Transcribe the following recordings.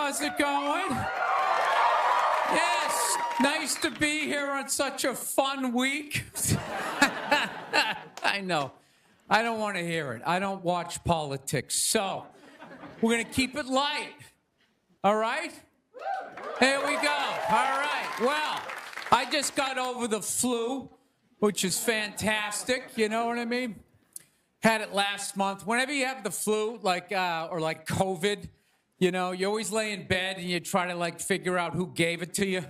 How's it going? Yes, nice to be here on such a fun week. I know. I don't want to hear it. I don't watch politics. So, we're going to keep it light. All right? Here we go. All right. Well, I just got over the flu, which is fantastic. You know what I mean? Had it last month. Whenever you have the flu, or like COVID, you know, you always lay in bed and you try to figure out who gave it to you.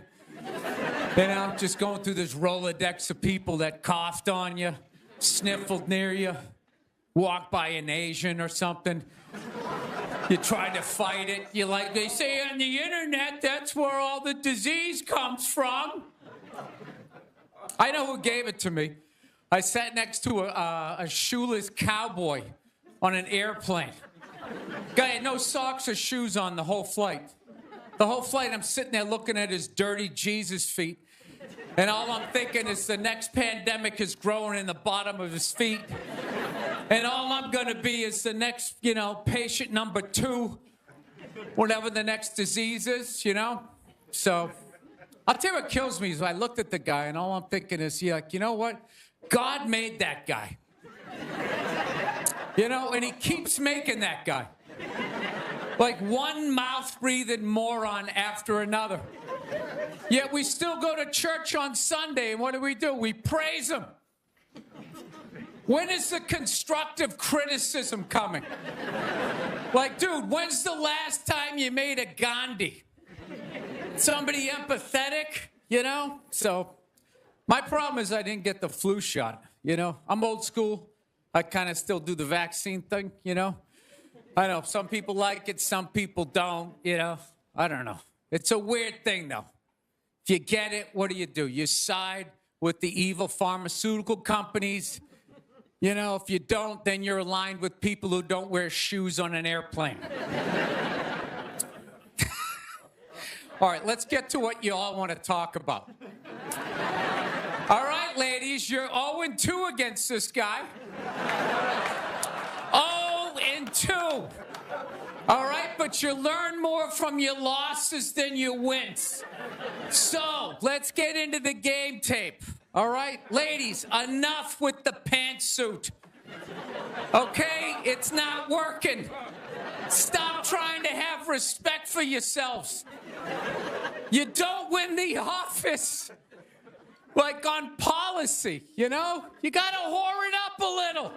You know, just going through this Rolodex of people that coughed on you, sniffled near you, walked by an Asian or something. You try to fight it. They say on the internet, that's where all the disease comes from. I know who gave it to me. I sat next to a shoeless cowboy on an airplane. Guy had no socks or shoes on the whole flight. The whole flight, I'm sitting there looking at his dirty Jesus feet. And all I'm thinking is the next pandemic is growing in the bottom of his feet. And all I'm going to be is the next, patient number 2, whatever the next disease is, So I'll tell you what kills me is I looked at the guy and all I'm thinking is, you know what? God made that guy. And he keeps making that guy. Like one mouth-breathing moron after another. Yet we still go to church on Sunday, and what do? We praise him. When is the constructive criticism coming? Dude, when's the last time you made a Gandhi? Somebody empathetic, So, my problem is I didn't get the flu shot, I'm old school. I kind of still do the vaccine thing, I know some people like it, some people don't, I don't know. It's a weird thing, though. If you get it, what do? You side with the evil pharmaceutical companies. If you don't, then you're aligned with people who don't wear shoes on an airplane. All right, let's get to what you all want to talk about. All right, ladies, you're 0-2 against this guy. 0-2. All right, but you learn more from your losses than your wins. So, let's get into the game tape. All right, ladies, enough with the pantsuit. Okay, it's not working. Stop trying to have respect for yourselves. You don't win the office. On policy, You gotta whore it up a little.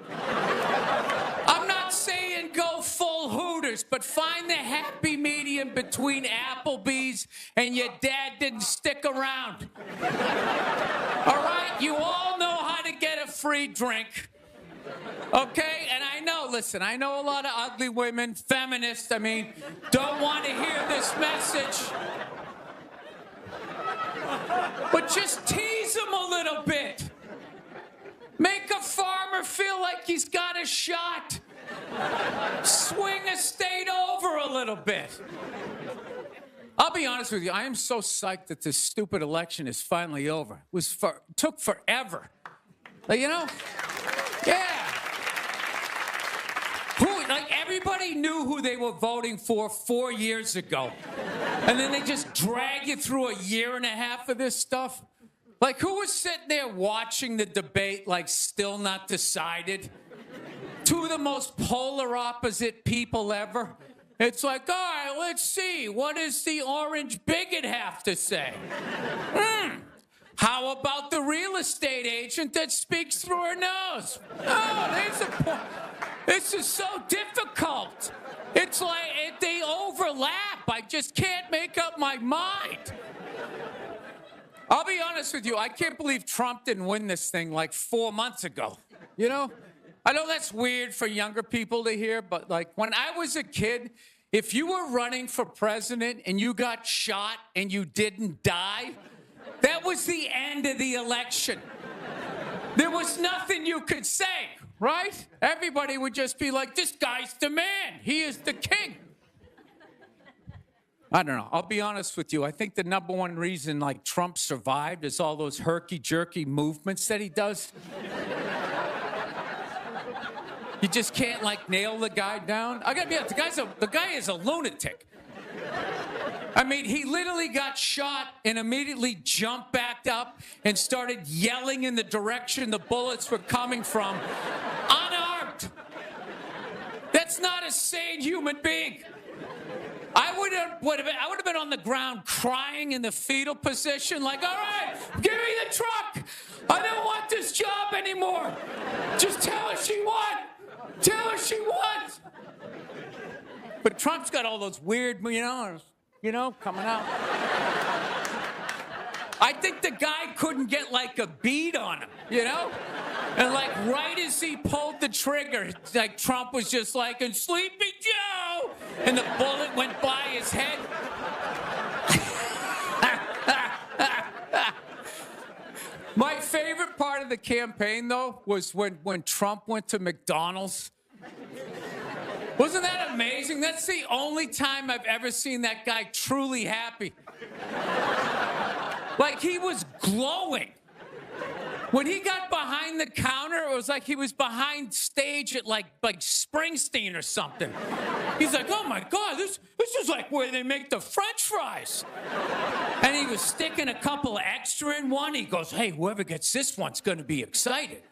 I'm not saying go full Hooters, but find the happy medium between Applebee's and your dad didn't stick around. All right? You all know how to get a free drink. Okay? And I know a lot of ugly women, feminists, don't want to hear this message. But just tease him a little bit. Make a farmer feel like he's got a shot. Swing a state over a little bit. I'll be honest with you, I am so psyched that this stupid election is finally over. It took forever. Yeah. Everybody knew who they were voting for 4 years ago. And then they just drag you through a year and a half of this stuff. Who was sitting there watching the debate, still not decided? Two of the most polar opposite people ever. It's all right, let's see. What does the orange bigot have to say? How about the real estate agent that speaks through her nose? Oh, there's a point. This is so difficult. It's they overlap. I just can't make up my mind. I'll be honest with you. I can't believe Trump didn't win this thing 4 months ago. I know that's weird for younger people to hear, but when I was a kid, if you were running for president and you got shot and you didn't die, that was the end of the election. There was nothing you could say, right? Everybody would just be like, this guy's the man. He is the king. I don't know. I'll be honest with you. I think the number one reason Trump survived is all those herky-jerky movements that he does. You just can't nail the guy down. I gotta be honest, the guy is a lunatic. I mean, he literally got shot and immediately jumped back up and started yelling in the direction the bullets were coming from, unarmed. That's not a sane human being. I would have been on the ground crying in the fetal position, like, all right, give me the truck. I don't want this job anymore. Just tell her she won. Tell her she won. But Trump's got all those weird, coming out. I think the guy couldn't get like a bead on him, And like right as he pulled the trigger, like Trump was just like, and Sleepy Joe, and the bullet went by his head. My favorite part of the campaign, though, was when Trump went to McDonald's. Wasn't that amazing? That's the only time I've ever seen that guy truly happy. Like, he was glowing. When he got behind the counter, it was like he was behind stage at like Springsteen or something. He's like, oh my God, this is like where they make the French fries. And he was sticking a couple extra in one. He goes, hey, whoever gets this one's gonna be excited.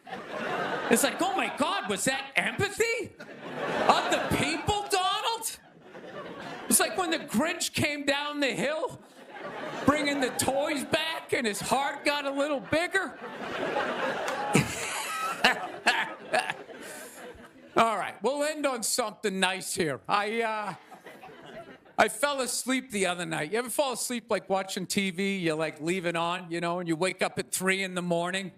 It's like, oh my God, was that empathy of the people, Donald? It's like when the Grinch came down the hill, bringing the toys back, and his heart got a little bigger. All right, we'll end on something nice here. I fell asleep the other night. You ever fall asleep like watching TV? You like leave it on, and you wake up at 3 a.m,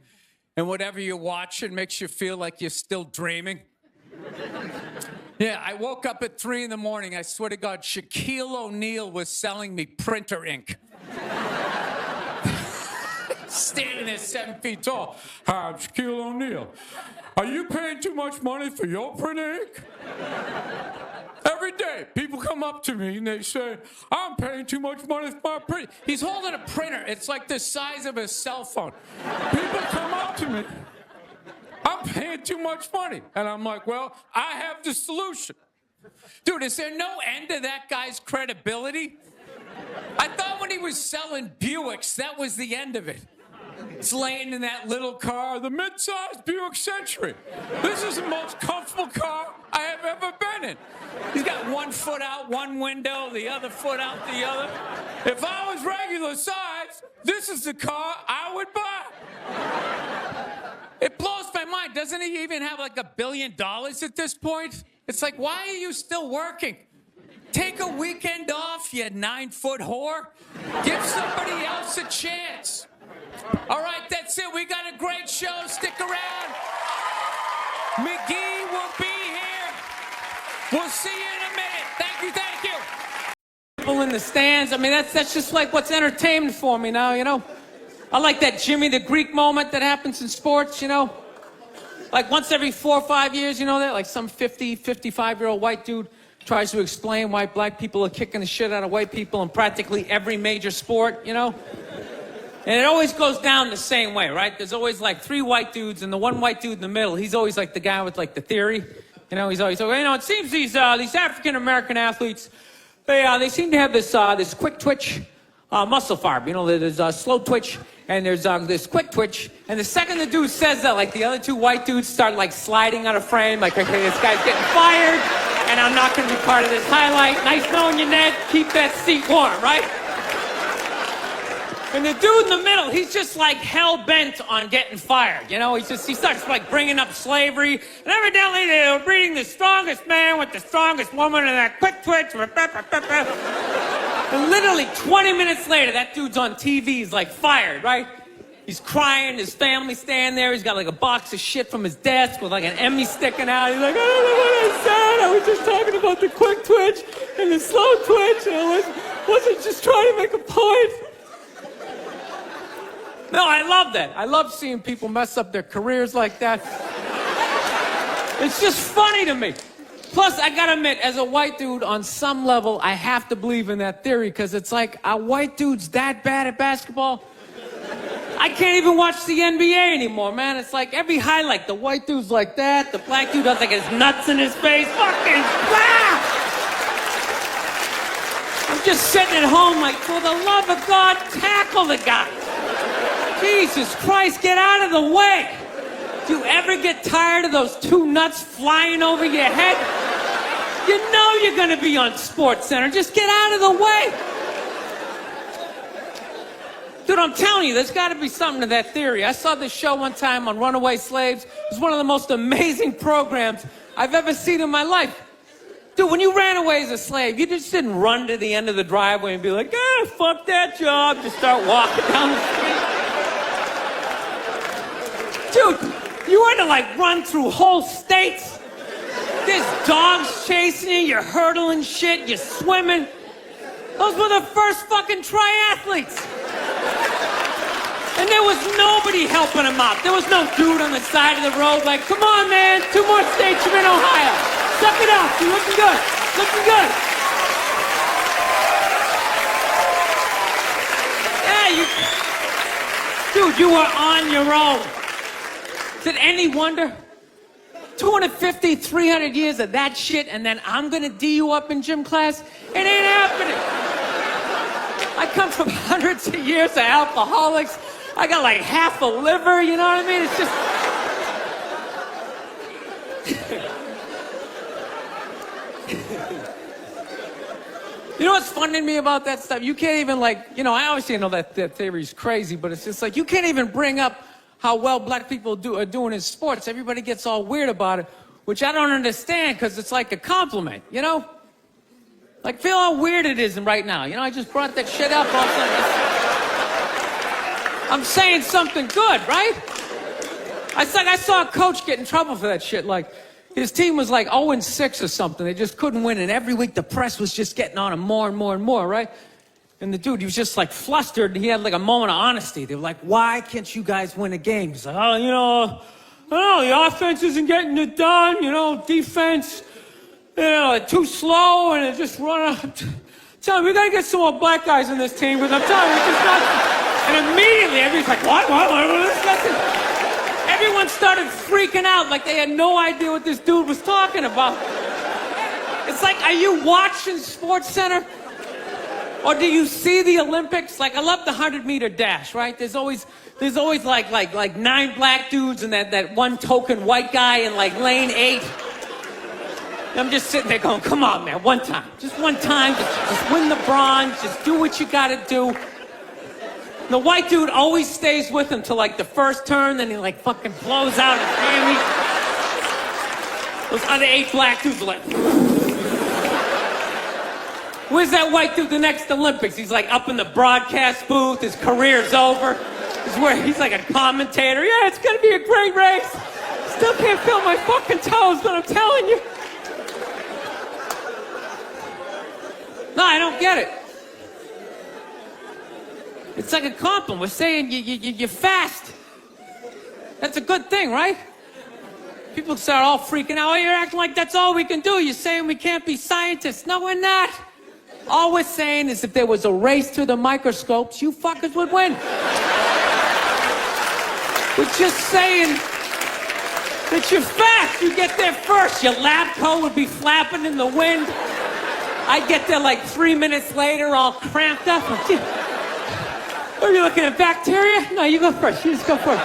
and whatever you're watching makes you feel like you're still dreaming. Yeah, I woke up at 3 a.m. I swear to God, Shaquille O'Neal was selling me printer ink. Standing there 7 feet tall. Hi, I'm Shaquille O'Neal. Are you paying too much money for your printer ink? Every day, people come up to me and they say, I'm paying too much money for my printer. He's holding a printer. It's like the size of a cell phone. People come up to me. I'm paying too much money. And I'm like, well, I have the solution. Dude, is there no end to that guy's credibility? I thought when he was selling Buicks, that was the end of it. It's laying in that little car, the mid-sized Buick Century. This is the most comfortable car I have ever been in. He's got one foot out one window, the other foot out the other. If I was regular size, this is the car I would buy. It blows my mind. Doesn't he even have like $1 billion at this point? It's like, why are you still working? Take a weekend off, you 9-foot whore. Give somebody else a chance. All right, that's it. We got a great show. Stick around. McGee will be here. We'll see you in a minute. Thank you. People in the stands. I mean, that's just like what's entertainment for me now, I like that Jimmy the Greek moment that happens in sports, Like once every 4 or 5 years, that? Like some 50, 55-year-old white dude tries to explain why black people are kicking the shit out of white people in practically every major sport, And it always goes down the same way, right? There's always like 3 white dudes, and the one white dude in the middle, he's always like the guy with like the theory. He's always like, it seems these African-American athletes, they seem to have this quick twitch muscle fiber. There's slow twitch, and there's this quick twitch. And the second the dude says that, like the other 2 white dudes start like sliding out of frame, like, okay, this guy's getting fired, and I'm not going to be part of this highlight. Nice knowing you, Ned. Keep that seat warm, right? And the dude in the middle, he's just like hell-bent on getting fired. He starts like bringing up slavery. And evidently they were breeding the strongest man with the strongest woman and that quick twitch. And literally 20 minutes later, that dude's on TV. He's like fired, right? He's crying. His family's standing there. He's got like a box of shit from his desk with like an Emmy sticking out. He's like, I don't know what I said. I was just talking about the quick twitch and the slow twitch. And I wasn't just trying to make a point. No, I love that. I love seeing people mess up their careers like that. It's just funny to me. Plus, I gotta admit, as a white dude, on some level, I have to believe in that theory, because it's like, are white dudes that bad at basketball? I can't even watch the NBA anymore, man. It's like every highlight, the white dude's like that, the black dude has like his nuts in his face. Fucking, I'm just sitting at home like, for the love of God, tackle the guy. Jesus Christ, get out of the way. Do you ever get tired of those two nuts flying over your head? You know you're going to be on SportsCenter. Just get out of the way. Dude, I'm telling you, there's got to be something to that theory. I saw this show one time on runaway slaves. It was one of the most amazing programs I've ever seen in my life. Dude, when you ran away as a slave, you just didn't run to the end of the driveway and be like, fuck that job. Just start walking down the street. Dude, you had to like run through whole states. There's dogs chasing you, you're hurdling shit, you're swimming. Those were the first fucking triathletes. And there was nobody helping them out. There was no dude on the side of the road like, come on, man, 2 more states, you're in Ohio. Suck it up, you're looking good, looking good. Yeah, dude, you were on your own. Is it any wonder? 250, 300 years of that shit, and then I'm gonna D you up in gym class? It ain't happening. I come from hundreds of years of alcoholics. I got like half a liver, you know what I mean? It's just... You know what's funny to me about that stuff? You can't even like, you know, I obviously know that theory's crazy, but it's just like, you can't even bring up how well black people are doing in sports. Everybody gets all weird about it, which I don't understand because it's like a compliment, you know? Like, feel how weird it is right now. You know, I just brought that shit up. I'm saying something good, right? I saw a coach get in trouble for that shit. Like, his team was like 0-6 or something. They just couldn't win, and every week the press was just getting on him more and more and more, right? And the dude, he was just like flustered, and he had like a moment of honesty. They were like, why can't you guys win a game? He's like, oh, you know, I don't know, the offense isn't getting it done, you know, defense, you know, too slow, and it just run out. Tell me, we gotta get some more black guys in this team, because I'm telling you, it's just not. And immediately, everybody's like, what? Everyone started freaking out like they had no idea what this dude was talking about. It's like, are you watching SportsCenter? Or do you see the Olympics? Like, I love the 100-meter dash, right? There's always like 9 black dudes and that one token white guy in like lane 8. And I'm just sitting there going, come on, man, one time. Just one time, just win the bronze, just do what you gotta do. And the white dude always stays with him till like the first turn, then he like fucking blows out his hammy. Those other 8 black dudes are like... Where's that white dude the next Olympics? He's like up in the broadcast booth, his career's over. He's like a commentator. Yeah, it's gonna be a great race. Still can't feel my fucking toes, but I'm telling you. No, I don't get it. It's like a compliment. We're saying you're fast. That's a good thing, right? People start all freaking out. Oh, you're acting like that's all we can do. You're saying we can't be scientists. No, we're not. All we're saying is if there was a race to the microscopes, you fuckers would win. We're just saying that you're fast. You get there first. Your lab coat would be flapping in the wind. I'd get there like 3 minutes later, all cramped up. Are you looking at bacteria? No, you go first. You just go first.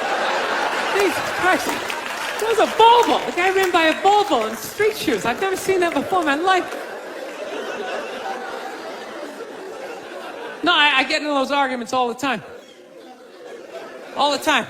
Jesus Christ. That was a Volvo. The guy ran by a Volvo in street shoes. I've never seen that before in my life. No, I get into those arguments all the time. All the time.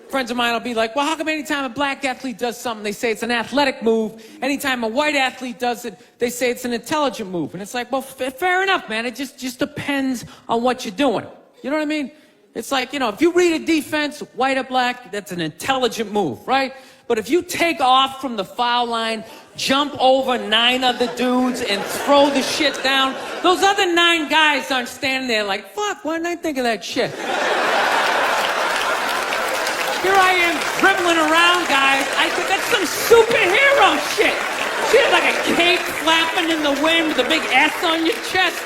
Friends of mine will be like, well, how come anytime a black athlete does something, they say it's an athletic move? Anytime a white athlete does it, they say it's an intelligent move. And it's like, well, fair enough, man. It just depends on what you're doing. You know what I mean? It's like, you know, if you read a defense, white or black, that's an intelligent move, right? But if you take off from the foul line, jump over 9 other dudes and throw the shit down, those other 9 guys aren't standing there like, fuck, why didn't I think of that shit? Here I am dribbling around, guys. That's some superhero shit. She had like a cape flapping in the wind with a big S on your chest.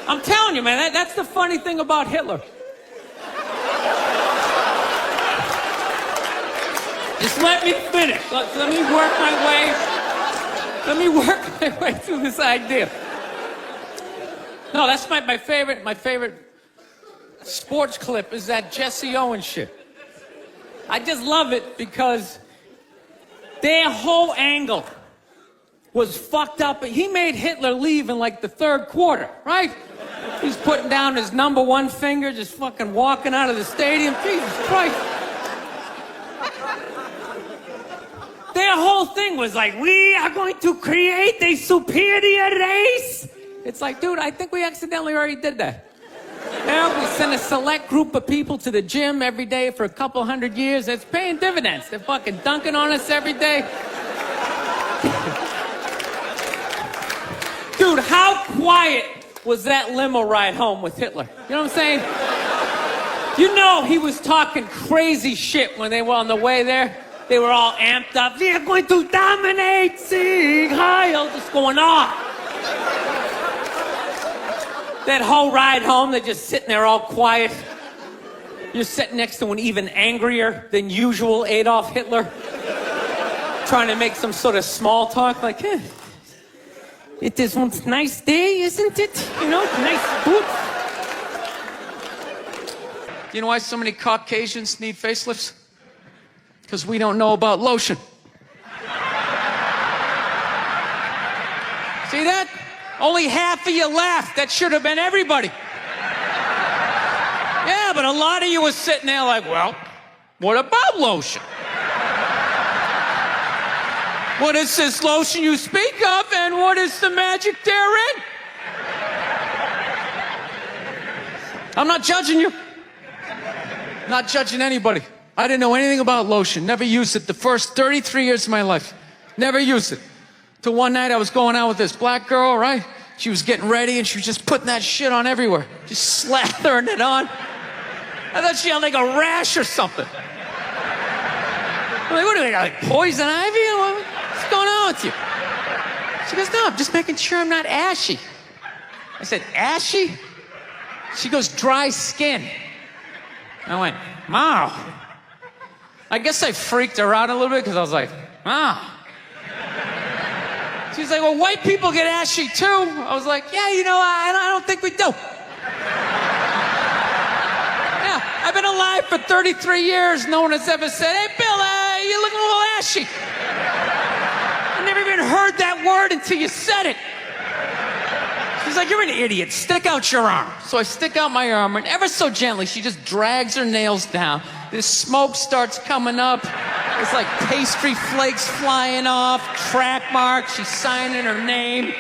I'm telling you, man, that's the funny thing about Hitler. Just let me finish. Let me work my way. Let me work my way through this idea. No, that's my favorite sports clip is that Jesse Owens shit. I just love it because their whole angle was fucked up. He made Hitler leave in like the third quarter, right? He's putting down his number one finger, just fucking walking out of the stadium. Jesus Christ. Their whole thing was like, we are going to create a superior race. It's like, dude, I think we accidentally already did that. Yeah, we send a select group of people to the gym every day for a couple hundred years. It's paying dividends. They're fucking dunking on us every day. Dude, how quiet was that limo ride home with Hitler? You know what I'm saying? You know he was talking crazy shit when they were on the way there. They were all amped up. We are going to dominate, Sieg Heil, just going off. That whole ride home, they're just sitting there all quiet. You're sitting next to an even angrier than usual Adolf Hitler, trying to make some sort of small talk, like, it is one nice day, isn't it? You know, nice boots. You know why so many Caucasians need facelifts? Because we don't know about lotion. See that? Only half of you laughed. That should have been everybody. Yeah, but a lot of you were sitting there like, well, what about lotion? What is this lotion you speak of, and what is the magic therein? I'm not judging you. Not judging anybody. I didn't know anything about lotion. Never used it the first 33 years of my life. Never used it. Till one night I was going out with this black girl, right? She was getting ready and she was just putting that shit on everywhere. Just slathering it on. I thought she had like a rash or something. I'm like, what do we got, like poison ivy? What's going on with you? She goes, no, I'm just making sure I'm not ashy. I said, ashy? She goes, dry skin. I went, wow. I guess I freaked her out a little bit because I was like, wow. She's like, well, white people get ashy too. I was like, yeah, you know, I don't think we do. Yeah, I've been alive for 33 years. No one has ever said, hey, Bill, you're looking a little ashy. I never even heard that word until you said it. She's like, you're an idiot. Stick out your arm. So I stick out my arm, and ever so gently, she just drags her nails down. This smoke starts coming up. It's like pastry flakes flying off, track marks. She's signing her name.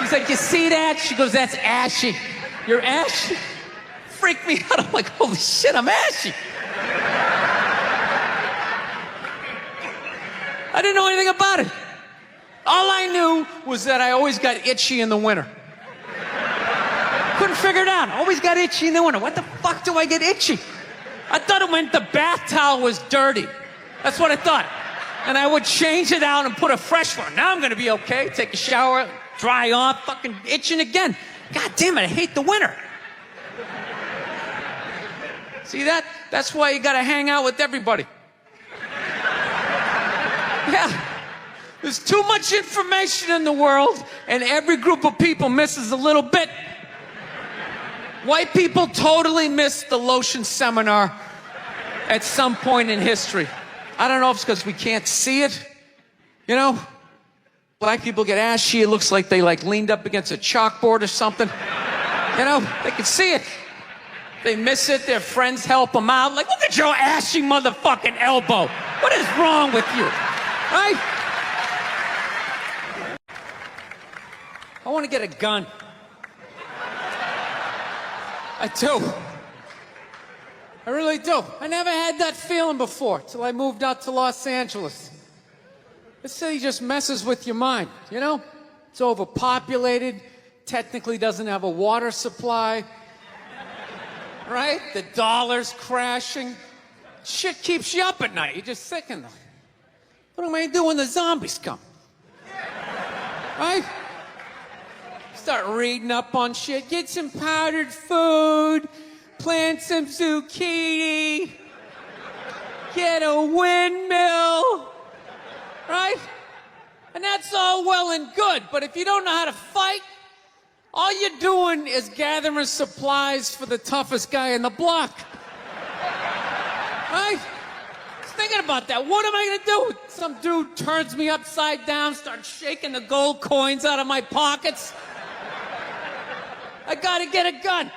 She's like, you see that? She goes, that's ashy. You're ashy? Freaked me out. I'm like, holy shit, I'm ashy. I didn't know anything about it. All I knew was that I always got itchy in the winter. Couldn't figure it out. Always got itchy in the winter. What the fuck do I get itchy? I thought it meant the bath towel was dirty. That's what I thought. And I would change it out and put a fresh one. Now I'm gonna be okay. Take a shower, dry off, fucking itching again. God damn it, I hate the winter. See that? That's why you gotta hang out with everybody. Yeah. There's too much information in the world, and every group of people misses a little bit. White people totally missed the lotion seminar at some point in history. I don't know if it's because we can't see it. You know? Black people get ashy. It looks like they leaned up against a chalkboard or something. You know? They can see it. They miss it. Their friends help them out. Like, look at your ashy motherfucking elbow. What is wrong with you? Right? I want to get a gun. I do. I really do. I never had that feeling before till I moved out to Los Angeles. This city just messes with your mind, you know? It's overpopulated, technically doesn't have a water supply, right? The dollar's crashing. Shit keeps you up at night. You're just thinking, what am I gonna do when the zombies come? Right? Start reading up on shit. Get some powdered food. Plant some zucchini. Get a windmill. And that's all well and good, but if you don't know how to fight, all you're doing is gathering supplies for the toughest guy in the block. Right? Just thinking about that. What am I gonna do? Some dude turns me upside down, starts shaking the gold coins out of my pockets. I gotta get a gun.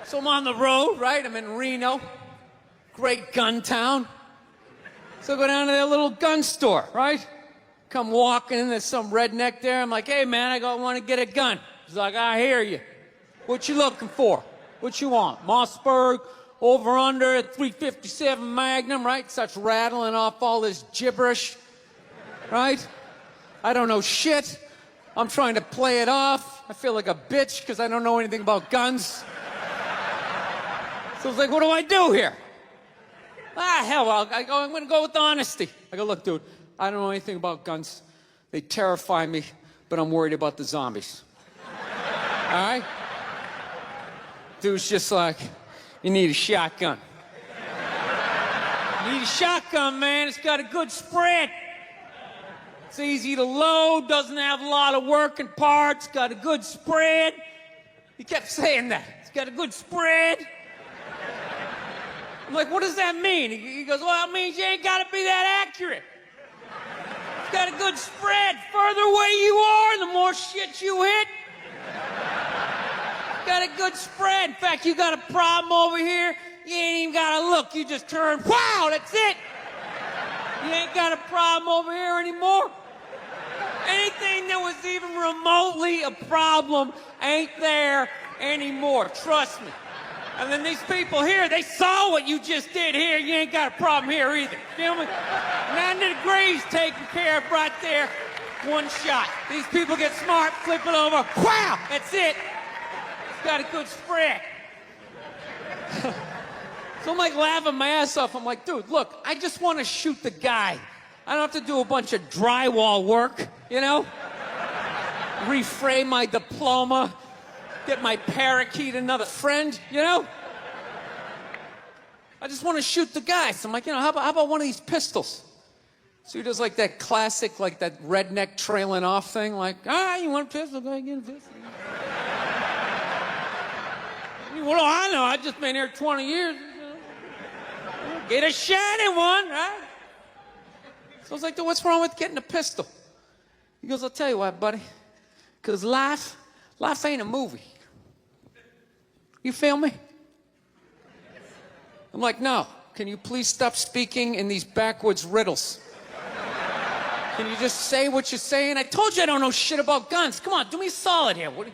So I'm on the road, right? I'm in Reno. Great gun town. So I go down to their little gun store, right? Come walking in, there's some redneck there. I'm like, hey, man, I want to get a gun. He's like, I hear you. What you looking for? What you want? Mossberg, over under, 357 Magnum, right? Starts rattling off all this gibberish, right? I don't know shit. I'm trying to play it off. I feel like a bitch because I don't know anything about guns. So I was like, what do I do here? Hell, I'm going to go with honesty. I go, look, dude, I don't know anything about guns. They terrify me, but I'm worried about the zombies. All right? Dude's just like, you need a shotgun. You need a shotgun, man. It's got a good spread. It's easy to load, doesn't have a lot of working parts, got a good spread. He kept saying that. It's got a good spread. I'm like, what does that mean? He goes, well, it means you ain't got to be that accurate. It's got a good spread. Further away you are, the more shit you hit. It's got a good spread. In fact, you got a problem over here, you ain't even got to look. You just turn, wow, that's it. You ain't got a problem over here anymore. Anything that was even remotely a problem ain't there anymore. Trust me. And then these people here, they saw what you just did here. You ain't got a problem here either. Feel me? 90 degrees taken care of right there. One shot. These people get smart, flip it over. Wow! That's it. It's got a good spread. So I'm like laughing my ass off. I'm like, dude, look, I just want to shoot the guy. I don't have to do a bunch of drywall work, you know? Reframe my diploma, get my parakeet another friend, you know? I just want to shoot the guy. So I'm like, you know, how about one of these pistols? So he does like that classic, like that redneck trailing off thing, like, you want a pistol? Go ahead, get a pistol. What do I know? I've just been here 20 years. Get a shiny one, right? So I was like, dude, what's wrong with getting a pistol? He goes, I'll tell you what, buddy. Because life ain't a movie. You feel me? I'm like, no. Can you please stop speaking in these backwoods riddles? Can you just say what you're saying? I told you I don't know shit about guns. Come on, do me a solid here. He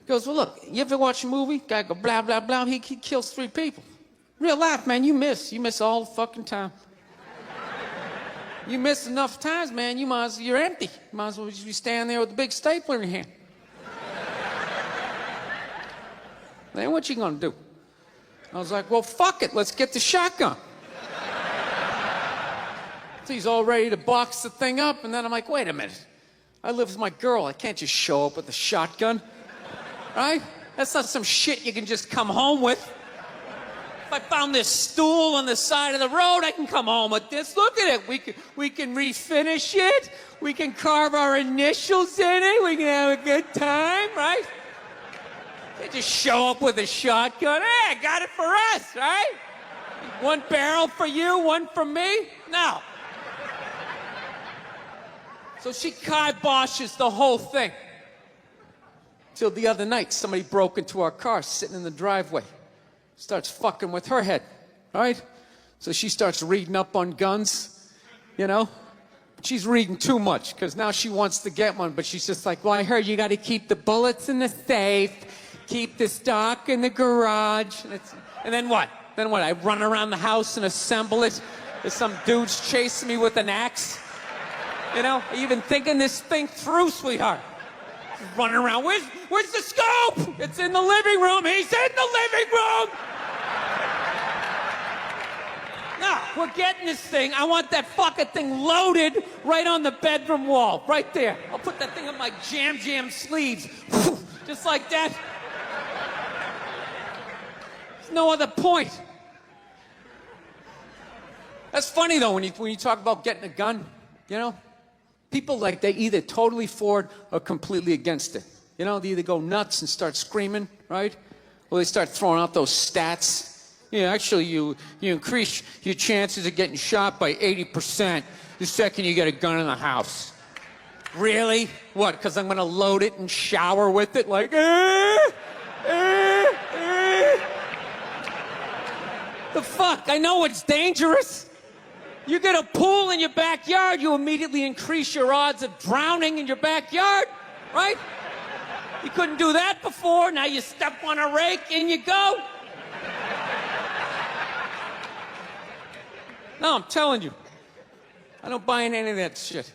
goes, well, look, you ever watch a movie? Guy go, blah, blah, blah. He kills 3 people. Real life, man, you miss all the fucking time. You miss enough times, man, you're empty. You might as well just be standing there with a big stapler in your hand. Then what you gonna do? I was like, well, fuck it, let's get the shotgun. So he's all ready to box the thing up, and then I'm like, wait a minute. I live with my girl, I can't just show up with a shotgun, right? That's not some shit you can just come home with. If I found this stool on the side of the road, I can come home with this. Look at it. We can refinish it. We can carve our initials in it. We can have a good time, right? They just show up with a shotgun. Hey, I got it for us, right? One barrel for you, one for me? No. So she kiboshes the whole thing. Till the other night, somebody broke into our car sitting in the driveway. Starts fucking with her head, right? So she starts reading up on guns, you know? She's reading too much, because now she wants to get one, but she's just like, well, I heard you got to keep the bullets in the safe, keep the stock in the garage. And then what? Then what? I run around the house and assemble it? There's some dude's chasing me with an axe? You know? Are you even thinking this thing through, sweetheart? Running around. Where's the scope? It's in the living room. He's in the living room. No, we're getting this thing. I want that fucking thing loaded right on the bedroom wall, right there. I'll put that thing on my jam sleeves, just like that. There's no other point. That's funny though when you talk about getting a gun. You know? People, like, they either totally for it or completely against it. You know, they either go nuts and start screaming, right? Or they start throwing out those stats. Yeah, actually, you increase your chances of getting shot by 80% the second you get a gun in the house. Really? What, because I'm going to load it and shower with it? Like, The fuck? I know it's dangerous. You get a pool in your backyard, you immediately increase your odds of drowning in your backyard, right? You couldn't do that before, now you step on a rake, in you go. No, I'm telling you, I don't buy in any of that shit.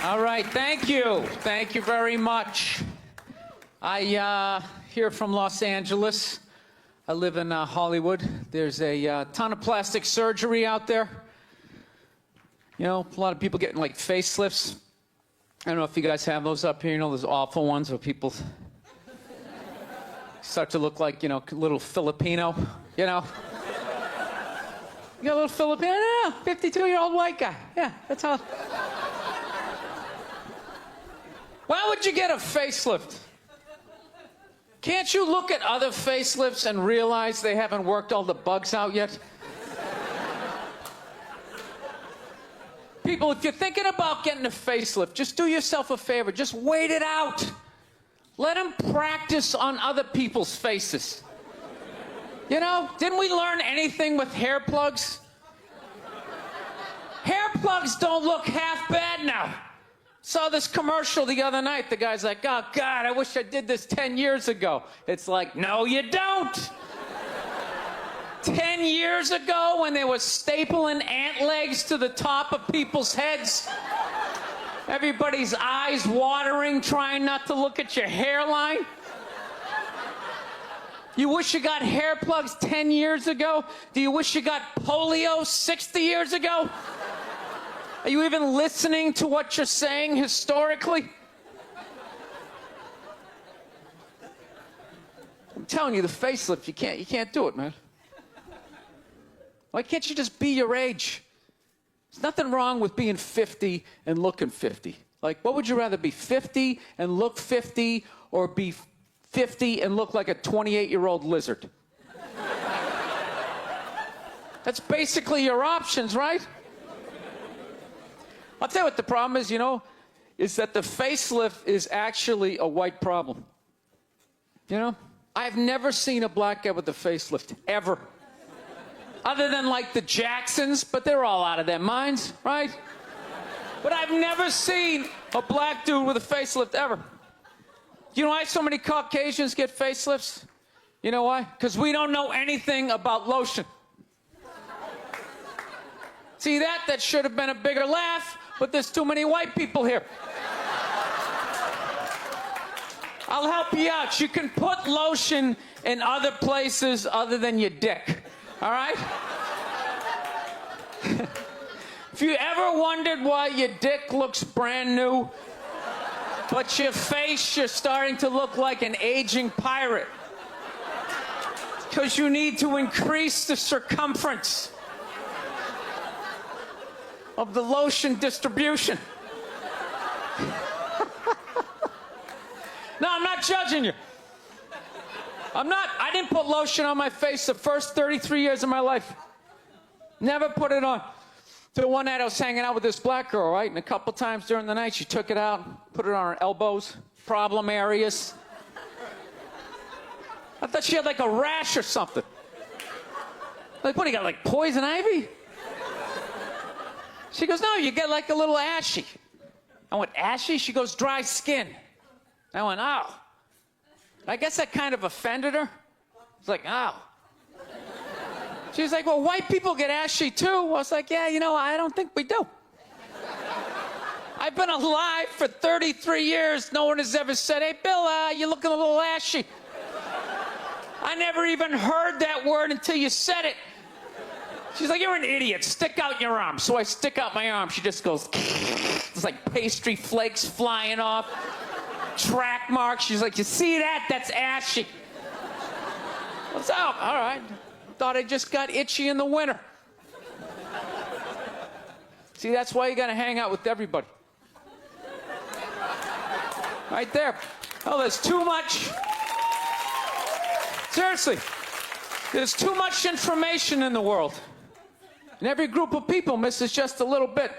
All right, thank you. Thank you very much. I here from Los Angeles. I live in Hollywood. There's a ton of plastic surgery out there. You know, a lot of people getting like facelifts. I don't know if you guys have those up here. You know, those awful ones where people start to look like, you know, a little Filipino, you know. You got a little Filipino? Yeah, 52-year-old white guy. Yeah, that's all. Why would you get a facelift? Can't you look at other facelifts and realize they haven't worked all the bugs out yet? People, if you're thinking about getting a facelift, just do yourself a favor. Just wait it out. Let them practice on other people's faces. You know, didn't we learn anything with hair plugs? Hair plugs don't look half bad now. Saw this commercial the other night. The guy's like, oh, God, I wish I did this 10 years ago. It's like, no, you don't. 10 years ago, when they were stapling ant legs to the top of people's heads, everybody's eyes watering, trying not to look at your hairline. You wish you got hair plugs 10 years ago? Do you wish you got polio 60 years ago? Are you even listening to what you're saying historically? I'm telling you, the facelift, you can't do it, man. Why can't you just be your age? There's nothing wrong with being 50 and looking 50. Like, what would you rather be, 50 and look 50, or be 50 and look like a 28-year-old lizard? That's basically your options, right? I'll tell you what the problem is, you know, is that the facelift is actually a white problem. You know? I've never seen a black guy with a facelift, ever. Other than, like, the Jacksons, but they're all out of their minds, right? But I've never seen a black dude with a facelift, ever. You know why so many Caucasians get facelifts? You know why? Because we don't know anything about lotion. See that? That should have been a bigger laugh, but there's too many white people here. I'll help you out. You can put lotion in other places other than your dick. All right? If you ever wondered why your dick looks brand new, but your face, you're starting to look like an aging pirate, because you need to increase the circumference of the lotion distribution. No, I'm not judging you. I didn't put lotion on my face the first 33 years of my life. Never put it on. Till one night I was hanging out with this black girl, right? And a couple times during the night she took it out, put it on her elbows, problem areas. I thought she had like a rash or something. Like, what, you got like poison ivy? She goes, no, you get like a little ashy. I went, ashy? She goes, dry skin. I went, oh. I guess that kind of offended her. It's like, oh. She was like, well, white people get ashy too. I was like, yeah, you know, I don't think we do. I've been alive for 33 years. No one has ever said, hey, Bill, you're looking a little ashy. I never even heard that word until you said it. She's like, you're an idiot. Stick out your arm. So I stick out my arm. She just goes, it's like pastry flakes flying off. track marks. She's like, you see that? That's ashy. What's up? All right. Thought I just got itchy in the winter. See, that's why you gotta hang out with everybody. Right there. Oh, there's too much. Seriously. There's too much information in the world. And every group of people misses just a little bit.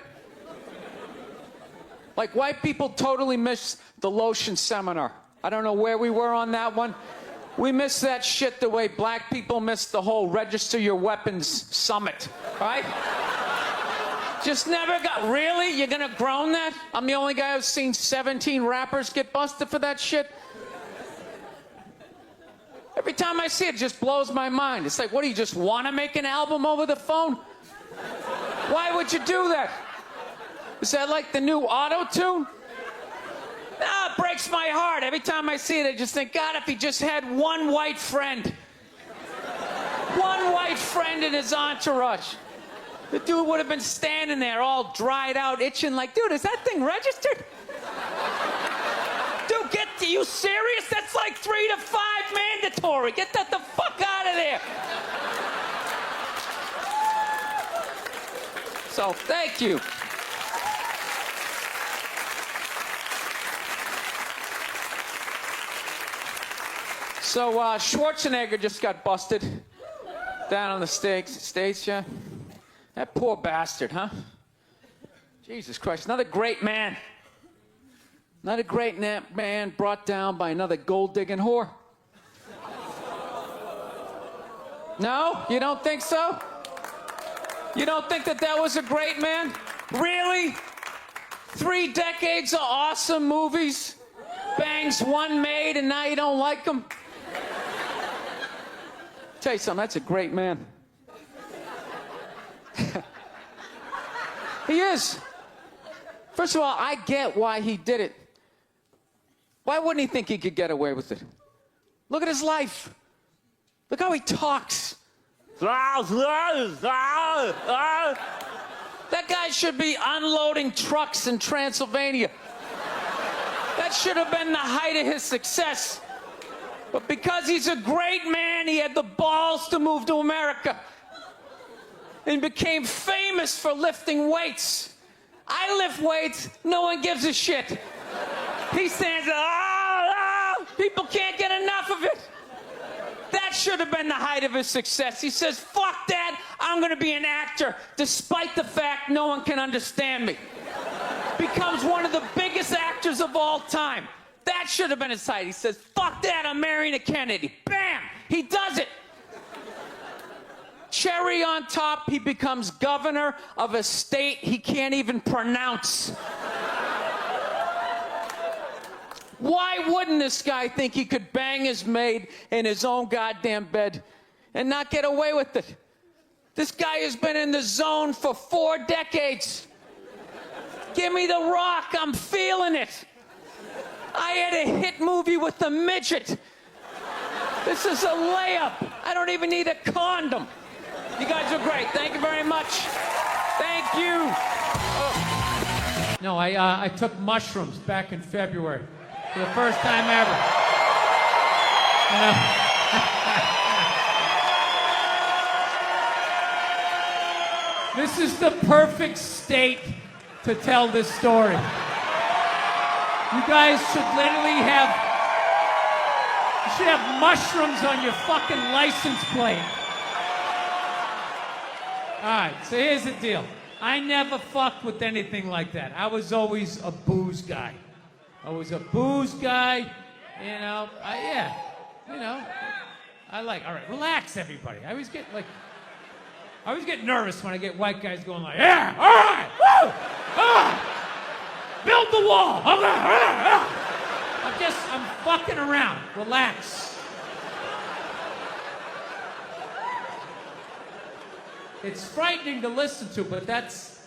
Like white people totally miss the Lotion seminar. I don't know where we were on that one. We missed that shit the way black people missed the whole register your weapons summit, right? Just never got, really? You're gonna groan that? I'm the only guy who's seen 17 rappers get busted for that shit? Every time I see it, it just blows my mind. It's like, what, do you just wanna make an album over the phone? Why would you do that? Is that like the new auto-tune? No, it breaks my heart. Every time I see it, I just think, God, if he just had one white friend. One white friend in his entourage. The dude would have been standing there all dried out, itching like, dude, is that thing registered? Dude, you serious? That's like 3 to 5 mandatory. Get that the fuck out of there. So, thank you. So, Schwarzenegger just got busted down on the States, yeah? That poor bastard, huh? Jesus Christ, another great man. Another great man brought down by another gold-digging whore. No? You don't think so? You don't think that that was a great man? Really? 3 decades of awesome movies? Bangs one made and now you don't like him? Tell you something, that's a great man. He is. First of all, I get why he did it. Why wouldn't he think he could get away with it? Look at his life. Look how he talks. That guy should be unloading trucks in Transylvania. That should have been the height of his success. But because he's a great man, he had the balls to move to America. And became famous for lifting weights. I lift weights, no one gives a shit. He stands, people can't get enough of it. That should have been the height of his success. He says, fuck that, I'm gonna be an actor, despite the fact no one can understand me. Becomes one of the biggest actors of all time. That should have been his height. He says, fuck that, I'm marrying a Kennedy. Bam, he does it. Cherry on top, he becomes governor of a state he can't even pronounce. Why wouldn't this guy think he could bang his maid in his own goddamn bed and not get away with it? This guy has been in the zone for 4 decades. Give me the rock, I'm feeling it. I had a hit movie with a midget. This is a layup. I don't even need a condom. You guys are great. Thank you very much. Thank you. Oh. No, I took mushrooms back in February for the first time ever. You know? This is the perfect state to tell this story. You guys should literally you should have mushrooms on your fucking license plate. All right, so here's the deal. I never fucked with anything like that. I was always a booze guy. I was a booze guy, you know. I like, all right, relax, everybody. I always get nervous when I get white guys going like, yeah, all right, woo, build the wall. Okay, I'm fucking around. Relax. It's frightening to listen to, but that's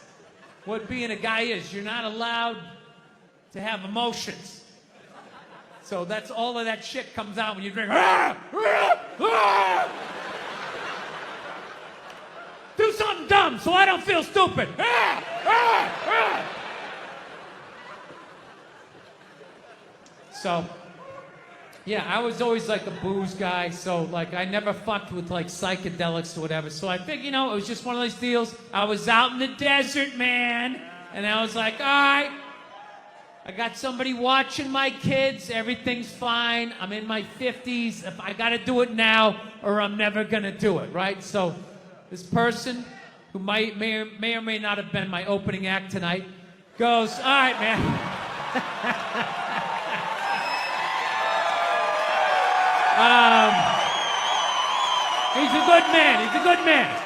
what being a guy is. You're not allowed to have emotions. So that's all of that shit comes out when you drink. Do something dumb so I don't feel stupid. So, yeah, I was always like a booze guy, so like I never fucked with like psychedelics or whatever. So I figured, it was just one of those deals. I was out in the desert, man, and I was like, all right, I got somebody watching my kids, everything's fine. I'm in my 50s. If I gotta do it now or I'm never gonna do it, right? So this person, who may or may not have been my opening act tonight, goes, all right, man. He's a good man. He's a good man.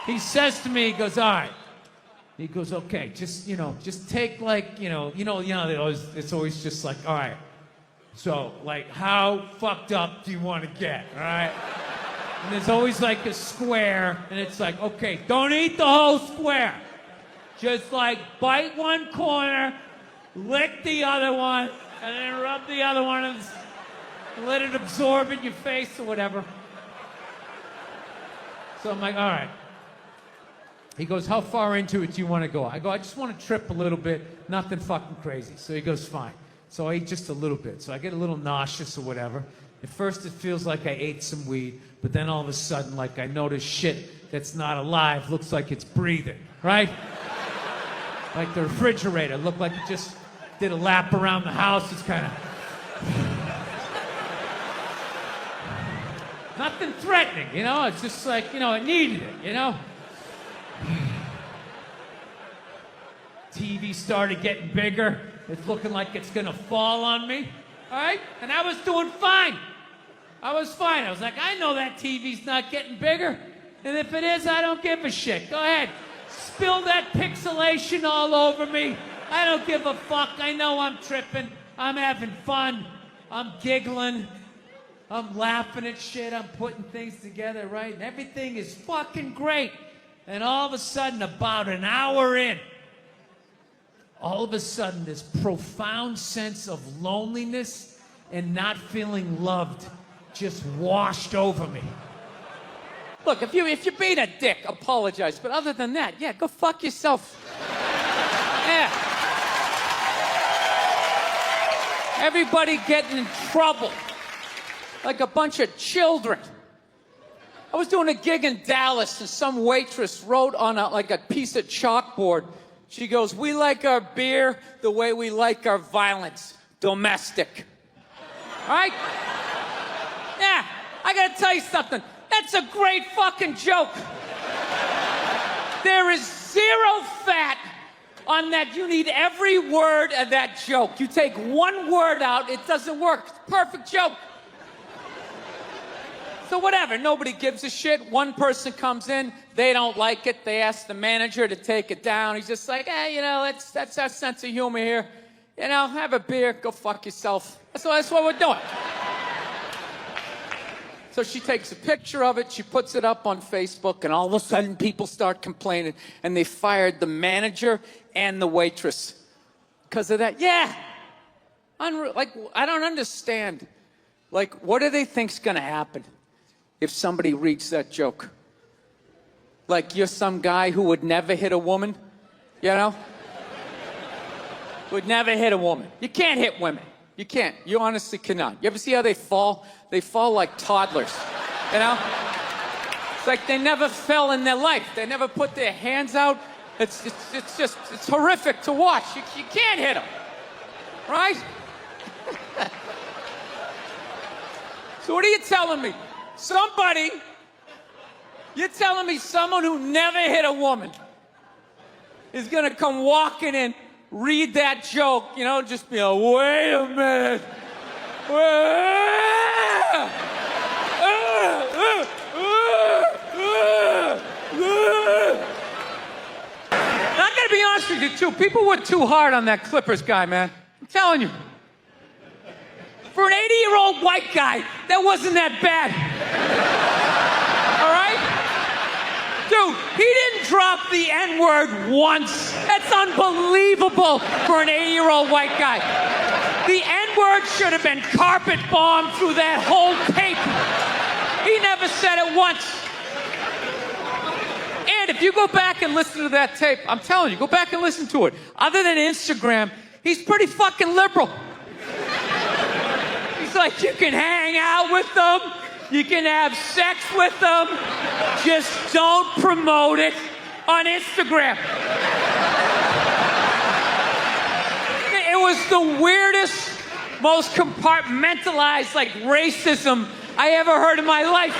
He says to me, he goes, all right. He goes, okay, just take like, it's always just like, all right. So, like, how fucked up do you want to get, all right? And there's always like a square, and it's like, okay, don't eat the whole square. Just like bite one corner, lick the other one, and then rub the other one and let it absorb in your face or whatever. So I'm like, all right. He goes, how far into it do you want to go? I go, I just want to trip a little bit, nothing fucking crazy. So he goes, fine. So I eat just a little bit. So I get a little nauseous or whatever. At first it feels like I ate some weed, but then all of a sudden, like I notice shit that's not alive looks like it's breathing, right? Like the refrigerator looked like it just did a lap around the house. It's kind of... Nothing threatening, It's just like, it needed it, TV started getting bigger. It's looking like it's gonna fall on me. All right? And I was doing fine. I was fine. I was like, I know that TV's not getting bigger. And if it is, I don't give a shit. Go ahead. Spill that pixelation all over me. I don't give a fuck. I know I'm tripping. I'm having fun. I'm giggling. I'm laughing at shit. I'm putting things together, right? And everything is fucking great. And all of a sudden, about an hour in, all of a sudden, this profound sense of loneliness and not feeling loved just washed over me. Look, if you're being a dick, apologize. But other than that, yeah, go fuck yourself. Yeah. Everybody getting in trouble. Like a bunch of children. I was doing a gig in Dallas, and some waitress wrote on a piece of chalkboard. She goes, we like our beer the way we like our violence. Domestic. All right? Yeah, I gotta tell you something. That's a great fucking joke. There is zero fat on that. You need every word of that joke. You take one word out, it doesn't work. It's a perfect joke. So whatever, nobody gives a shit. One person comes in, they don't like it. They ask the manager to take it down. He's just like, hey, that's our sense of humor here. Have a beer, go fuck yourself. That's what we're doing. So she takes a picture of it, she puts it up on Facebook, and all of a sudden people start complaining, and they fired the manager and the waitress because of that. Yeah. Like, I don't understand. Like, what do they think's gonna happen if somebody reads that joke? Like, you're some guy who would never hit a woman, Would never hit a woman. You can't hit women. You can't. You honestly cannot. You ever see how they fall? They fall like toddlers, It's like they never fell in their life. They never put their hands out. It's horrific to watch. You can't hit them, right? So what are you telling me? You're telling me someone who never hit a woman is gonna come walking in, read that joke, just be like, wait a minute. I'm gonna be honest with you, too. People were too hard on that Clippers guy, man. I'm telling you. For an 80-year-old white guy, that wasn't that bad. All right? Dude, he didn't drop the N-word once. That's unbelievable for an 80-year-old white guy. The N-word should have been carpet bombed through that whole tape. He never said it once. And if you go back and listen to that tape, I'm telling you, go back and listen to it. Other than Instagram, he's pretty fucking liberal. It's like you can hang out with them, you can have sex with them, just don't promote it on Instagram. It was the weirdest, most compartmentalized, like, racism I ever heard in my life.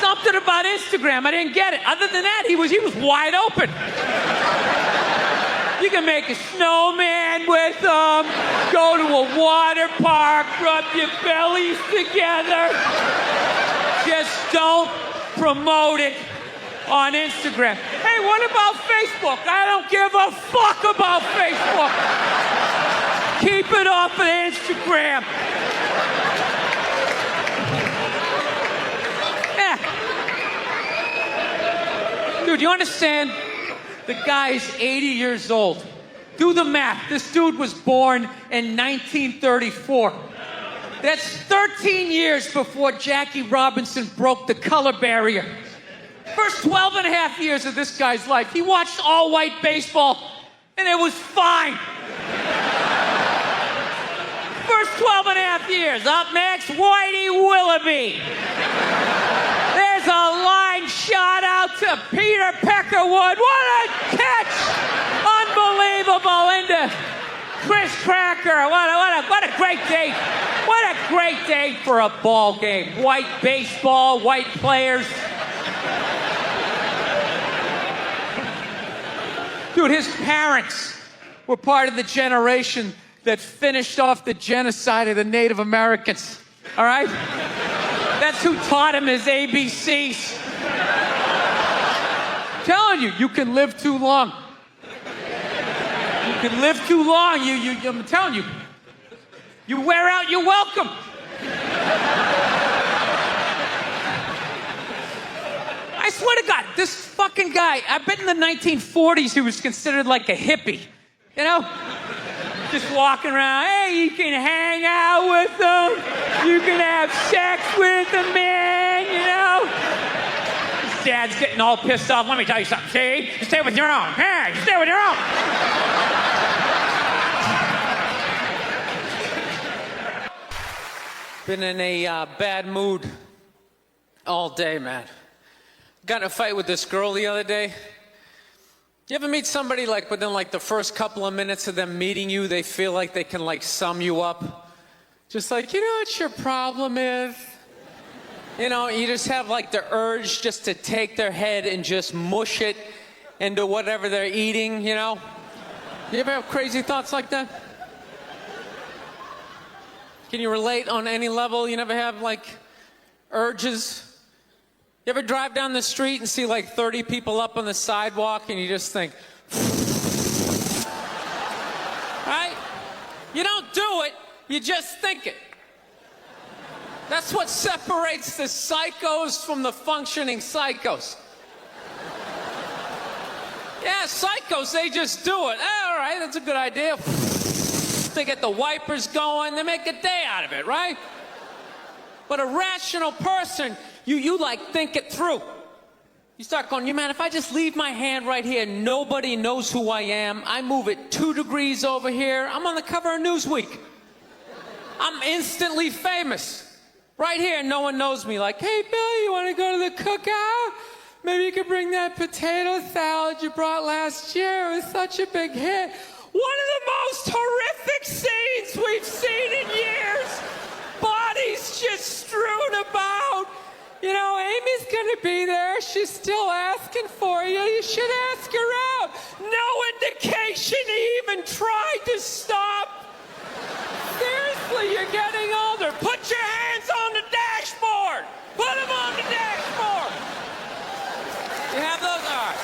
Something about Instagram, I didn't get it. Other than that, he was wide open. You can make a snowman with them, go to a water park, rub your bellies together. Just don't promote it on Instagram. Hey, what about Facebook? I don't give a fuck about Facebook. Keep it off of Instagram. Yeah. Dude, you understand? The guy's 80 years old. Do the math. This dude was born in 1934. That's 13 years before Jackie Robinson broke the color barrier. First 12 and a half years of this guy's life, he watched all-white baseball, and it was fine. First 12 and a half years. Up next, Whitey Willoughby. There's a line shot out to Peter Peckerwood. What a catch! Unbelievable into Chris Cracker. What a great day. What a great day for a ball game. White baseball, white players. Dude, his parents were part of the generation that finished off the genocide of the Native Americans. All right? That's who taught him his ABCs. Telling you, you can live too long. You can live too long. I'm telling you, you wear out your welcome. I swear to God, this fucking guy, I bet in the 1940s he was considered like a hippie. You know? Just walking around, hey, you can hang out with them. You can have sex with them, man, you know? His dad's getting all pissed off. Let me tell you something, see? You stay with your own. Hey, you stay with your own. Been in a bad mood all day, man. Got in a fight with this girl the other day. You ever meet somebody like within like the first couple of minutes of them meeting you, they feel like they can like sum you up? Just like, you know what your problem is? You know, you just have like the urge just to take their head and just mush it into whatever they're eating, you know? You ever have crazy thoughts like that? Can you relate on any level? You never have like urges? You ever drive down the street and see like 30 people up on the sidewalk and you just think, right? You don't do it, you just think it. That's what separates the psychos from the functioning psychos. Yeah, psychos, they just do it. All right, that's a good idea. They get the wipers going, they make a day out of it, right? But a rational person, you like think it through. You start going, man, if I just leave my hand right here, nobody knows who I am. I move it 2 degrees over here. I'm on the cover of Newsweek. I'm instantly famous. Right here, no one knows me. Like, hey, Bill, you want to go to the cookout? Maybe you could bring that potato salad you brought last year. It was such a big hit. One of the most horrific scenes we've seen in years. Bodies just strewn about. You know, Amy's gonna be there. She's still asking for you. You should ask her out. No indication he even tried to stop. Seriously, you're getting older. Put your hands on the dashboard. Put them on the dashboard. You have those? All right.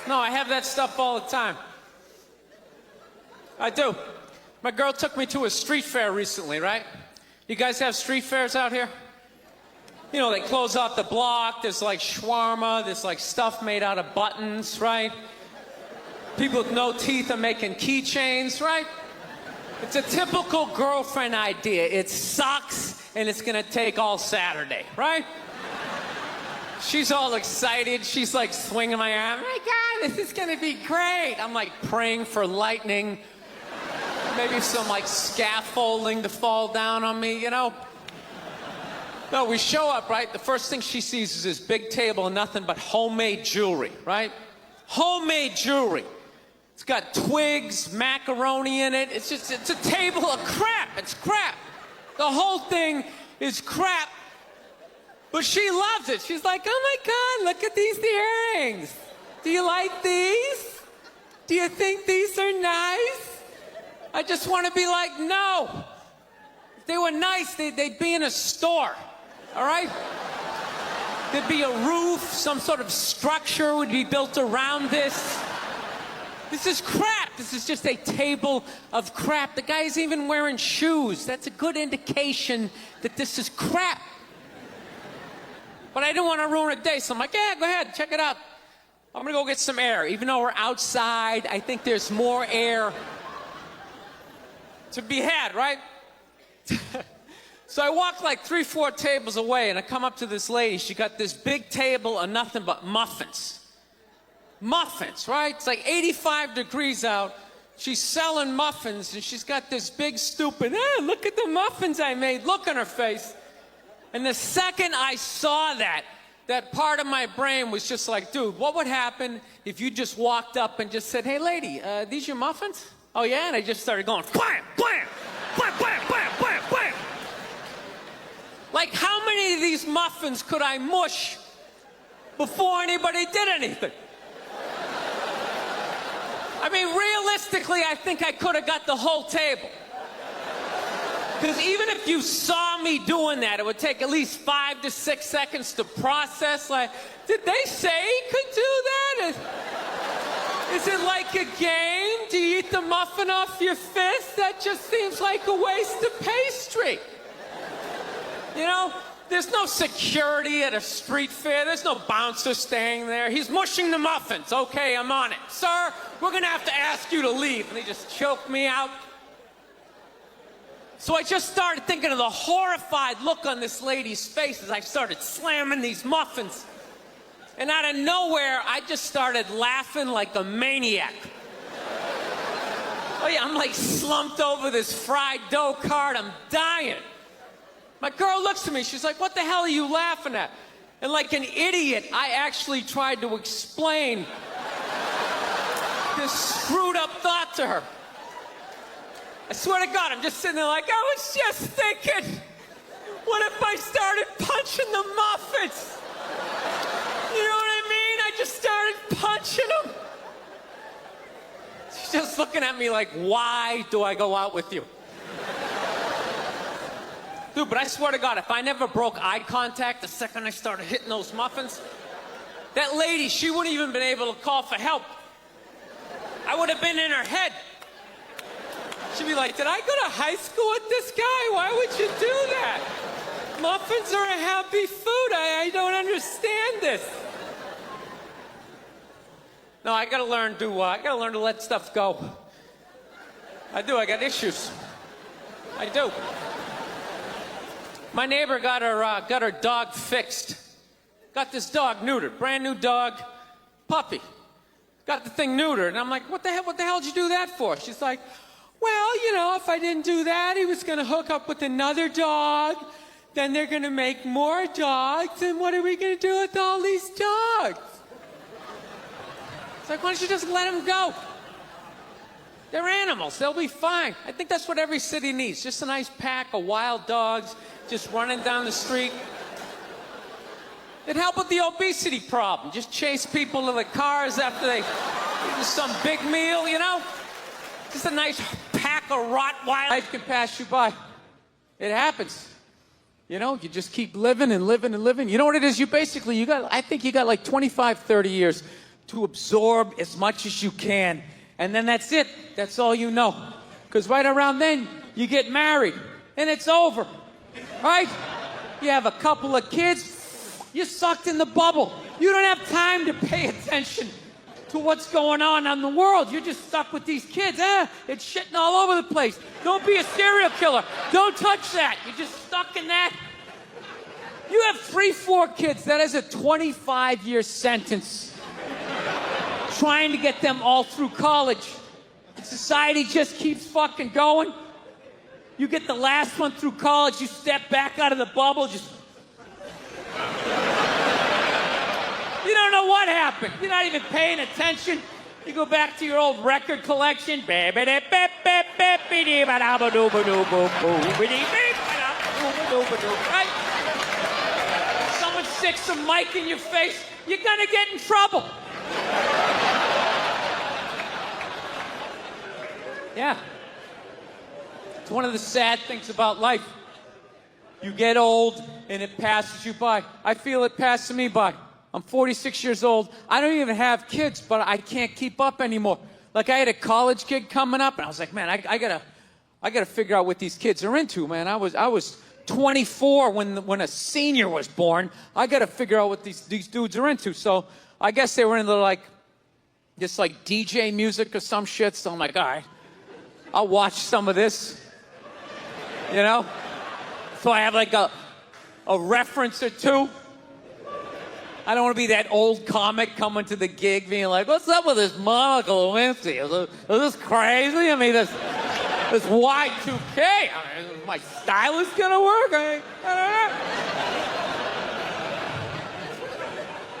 No, I have that stuff all the time. I do. My girl took me to a street fair recently, right? You guys have street fairs out here? You know, they close off the block. There's like shawarma. There's like stuff made out of buttons, right? People with no teeth are making keychains, right? It's a typical girlfriend idea. It sucks, and it's gonna take all Saturday, right? She's all excited. She's like swinging my arm. Oh my God, this is gonna be great. I'm like praying for lightning, maybe some like scaffolding to fall down on me, you know? No, we show up, right? The first thing she sees is this big table and nothing but homemade jewelry, right? Homemade jewelry. It's got twigs, macaroni in it. It's a table of crap. It's crap. The whole thing is crap. But she loves it. She's like, oh my God, look at these earrings. Do you like these? Do you think these are nice? I just want to be like, no. If they were nice, they'd be in a store. All right? There'd be a roof, some sort of structure would be built around this. This is crap. This is just a table of crap. The guy's even wearing shoes. That's a good indication that this is crap. But I didn't want to ruin a day, so I'm like, yeah, go ahead, check it out. I'm gonna go get some air. Even though we're outside, I think there's more air to be had, right? So I walk like 3-4 tables away, and I come up to this lady. She got this big table of nothing but muffins. Muffins, right? It's like 85 degrees out. She's selling muffins, and she's got this big stupid, look at the muffins I made, look on her face. And the second I saw that part of my brain was just like, dude, what would happen if you just walked up and just said, hey, lady, these your muffins? Oh, yeah? And I just started going, blam, blam, blam, blam, blam, blam, blam. Like, how many of these muffins could I mush before anybody did anything? I mean, realistically, I think I could have got the whole table. Because even if you saw me doing that, it would take at least 5 to 6 seconds to process. Like, did they say he could do that? Is it like a game? Do you eat the muffin off your fist? That just seems like a waste of pastry. You know, there's no security at a street fair. There's no bouncer staying there. He's mushing the muffins. Okay, I'm on it. Sir, we're going to have to ask you to leave. And he just choked me out. So I just started thinking of the horrified look on this lady's face as I started slamming these muffins. And out of nowhere, I just started laughing like a maniac. Oh yeah, I'm like slumped over this fried dough cart. I'm dying. My girl looks at me. She's like, what the hell are you laughing at? And like an idiot, I actually tried to explain this screwed up thought to her. I swear to God, I'm just sitting there like, I was just thinking, what if I started punching the muffins? You know what I mean? I just started punching them. She's just looking at me like, why do I go out with you? Dude, but I swear to God, if I never broke eye contact the second I started hitting those muffins, that lady, she wouldn't even been able to call for help. I would have been in her head. She'd be like, did I go to high school with this guy? Why would you do that? Muffins are a happy food. I don't understand this. No, I gotta learn to let stuff go. I do, I got issues. I do. My neighbor got her dog fixed. Got this dog neutered, brand new dog, puppy. Got the thing neutered, and I'm like, what the hell did you do that for? She's like, well, you know, if I didn't do that, he was gonna hook up with another dog, then they're gonna make more dogs, and what are we gonna do with all these dogs? It's like, why don't you just let them go? They're animals, they'll be fine. I think that's what every city needs, just a nice pack of wild dogs just running down the street. It'd help with the obesity problem. Just chase people to the cars after they eat some big meal, you know? Just a nice pack of Rottweilers. Life can pass you by. It happens. You know, you just keep living and living and living. You know what it is? I think you got like 25, 30 years to absorb as much as you can. And then that's it. That's all you know. Because right around then, you get married. And it's over. Right? You have a couple of kids. You're sucked in the bubble. You don't have time to pay attention to what's going on in the world. You're just stuck with these kids. It's shitting all over the place. Don't be a serial killer. Don't touch that. You're just stuck in that. You have 3, 4 kids. That is a 25-year sentence. trying to get them all through college. And society just keeps fucking going. You get the last one through college, you step back out of the bubble, just... You don't know what happened. You're not even paying attention. You go back to your old record collection. Right? Someone sticks a mic in your face, you're gonna get in trouble. Yeah. It's one of the sad things about life. You get old and it passes you by. I feel it passing me by. I'm 46 years old. I don't even have kids, but I can't keep up anymore. Like, I had a college kid coming up, and I was like, man, I gotta figure out what these kids are into, man. I was 24 when a senior was born. I gotta figure out what these dudes are into. So I guess they were into like DJ music or some shit. So I'm like, all right, I'll watch some of this. You know? So I have like a reference or two. I don't want to be that old comic coming to the gig being like, what's up with this Monica Lewinsky? Is this crazy? I mean, this Y2K, I mean, my stylist gonna work? I don't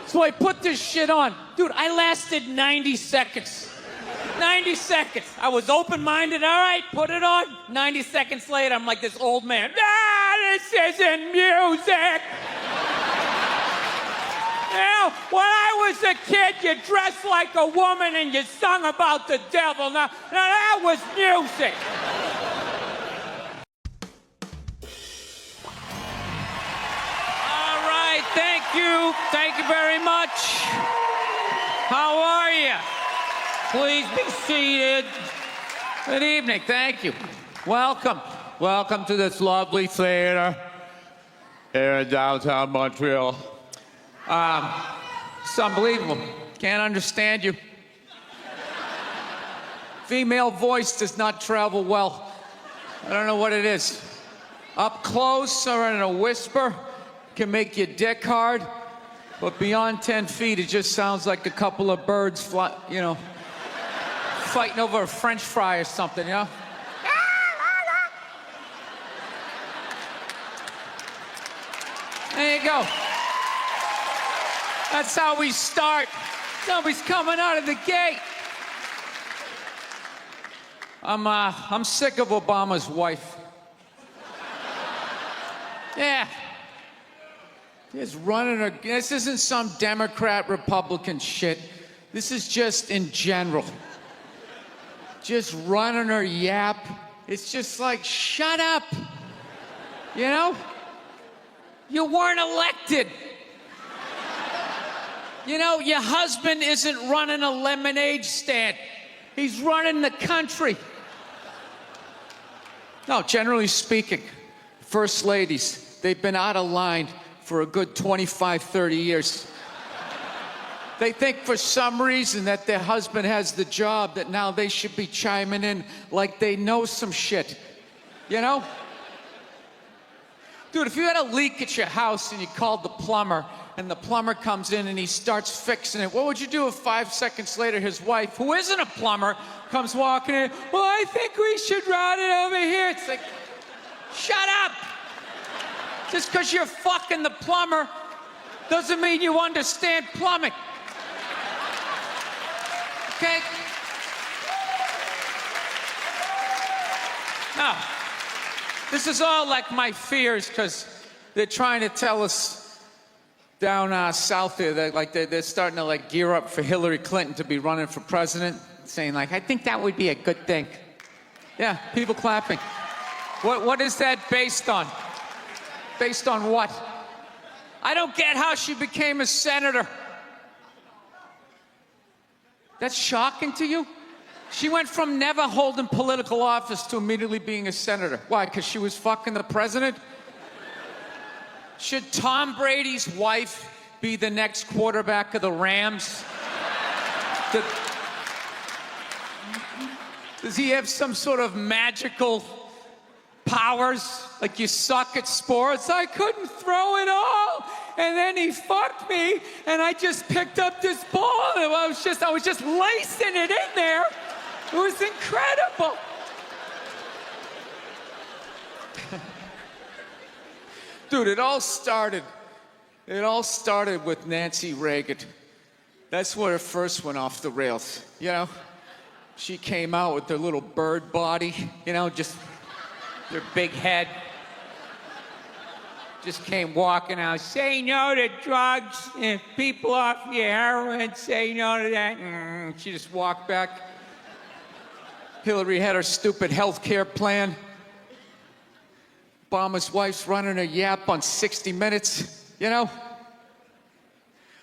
know. So I put this shit on. Dude, I lasted 90 seconds. 90 seconds. I was open-minded, all right, put it on. 90 seconds later, I'm like this old man. This isn't music. Now, when I was a kid, you dressed like a woman and you sung about the devil. Now that was music. All right, thank you. Thank you very much. How are you? Please be seated. Good evening. Thank you. Welcome. Welcome to this lovely theater here in downtown Montreal. It's unbelievable. Can't understand you. Female voice does not travel well. I don't know what it is. Up close or in a whisper can make your dick hard, but beyond 10 feet, it just sounds like a couple of birds fighting over a French fry or something, you know? There you go. That's how we start. Somebody's coming out of the gate. I'm sick of Obama's wife. Yeah. Just running her. This isn't some Democrat, Republican shit. This is just in general. Just running her yap. It's just like, shut up. You know? You weren't elected. You know, your husband isn't running a lemonade stand. He's running the country. No, generally speaking, first ladies, they've been out of line for a good 25, 30 years. They think for some reason that their husband has the job, that now they should be chiming in like they know some shit. You know? Dude, if you had a leak at your house and you called the plumber, and the plumber comes in and he starts fixing it, what would you do if 5 seconds later his wife, who isn't a plumber, comes walking in? Well, I think we should run it over here. It's like, shut up. Just because you're fucking the plumber doesn't mean you understand plumbing. Okay? Now, this is all like my fears because they're trying to tell us down south there, they're starting to like gear up for Hillary Clinton to be running for president, saying like, I think that would be a good thing. Yeah, people clapping. What is that based on? Based on what? I don't get how she became a senator. That's shocking to you? She went from never holding political office to immediately being a senator. Why, because she was fucking the president? Should Tom Brady's wife be the next quarterback of the Rams? Does he have some sort of magical powers? Like you suck at sports? I couldn't throw it all. and then he fucked me, and I just picked up this ball, and I was just lacing it in there. It was incredible. Dude, it all started with Nancy Reagan. That's where it first went off the rails, you know? She came out with her little bird body, you know, just her big head. Just came walking out, say no to drugs, and people off your heroin, say no to that. She just walked back. Hillary had her stupid health care plan. Obama's wife's running a yap on 60 Minutes, you know?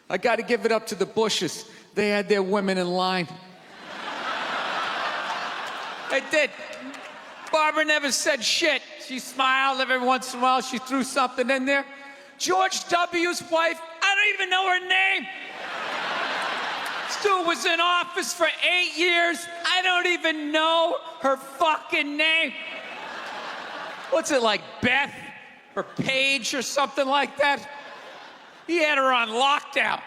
I gotta give it up to the Bushes. They had their women in line. They did. Barbara never said shit. She smiled every once in a while. She threw something in there. George W.'s wife, I don't even know her name. This dude was in office for 8 years. I don't even know her fucking name. What's it, like Beth or Paige or something like that? He had her on lockdown.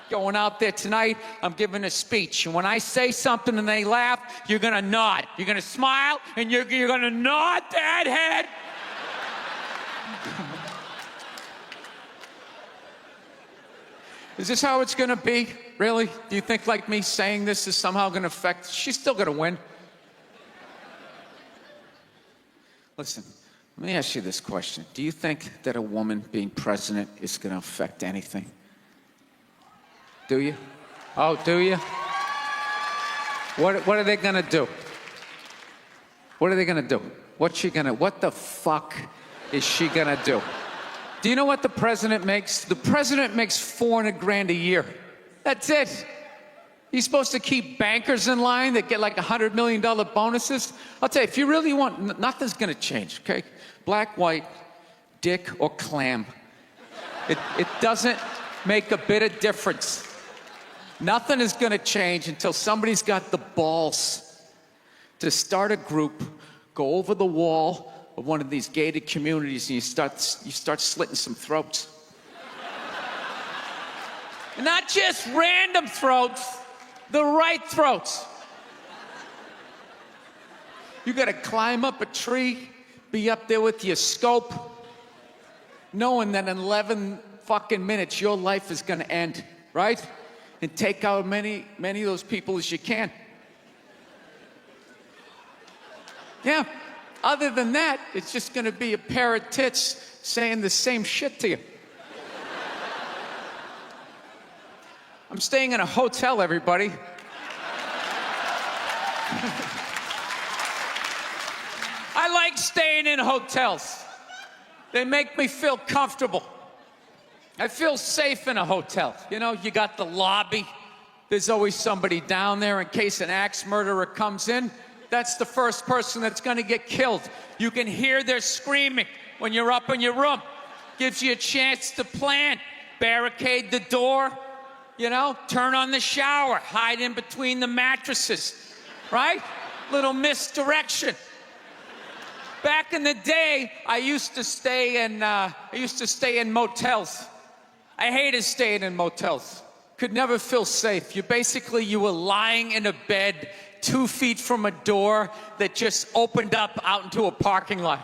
Going out there tonight, I'm giving a speech. And when I say something and they laugh, you're gonna nod. You're gonna smile, and you're gonna nod that head. Is this how it's gonna be? Really? Do you think like me saying this is somehow gonna affect? She's still gonna win. Listen, let me ask you this question. Do you think that a woman being president is gonna affect anything? Do you? Oh, do you? What are they gonna do? What are they gonna do? What the fuck is she gonna do? Do you know what the president makes? The president makes $400,000 a year. That's it. He's supposed to keep bankers in line that get like $100 million bonuses. I'll tell you, if you really want, nothing's gonna change, okay? Black, white, dick, or clam. It doesn't make a bit of difference. Nothing is gonna change until somebody's got the balls to start a group, go over the wall of one of these gated communities, and you start slitting some throats. And not just random throats, the right throats. You gotta climb up a tree, be up there with your scope, knowing that in 11 fucking minutes your life is gonna end, right? And take out many of those people as you can. Yeah. Other than that, it's just gonna be a pair of tits saying the same shit to you. I'm staying in a hotel, everybody. I like staying in hotels. They make me feel comfortable. I feel safe in a hotel. You know, you got the lobby. There's always somebody down there in case an axe murderer comes in. That's the first person that's gonna get killed. You can hear their screaming when you're up in your room. Gives you a chance to plan. Barricade the door, you know, turn on the shower, hide in between the mattresses, right? Little misdirection. Back in the day, I used to stay in motels. I hated staying in motels. Could never feel safe. You were lying in a bed 2 feet from a door that just opened up out into a parking lot.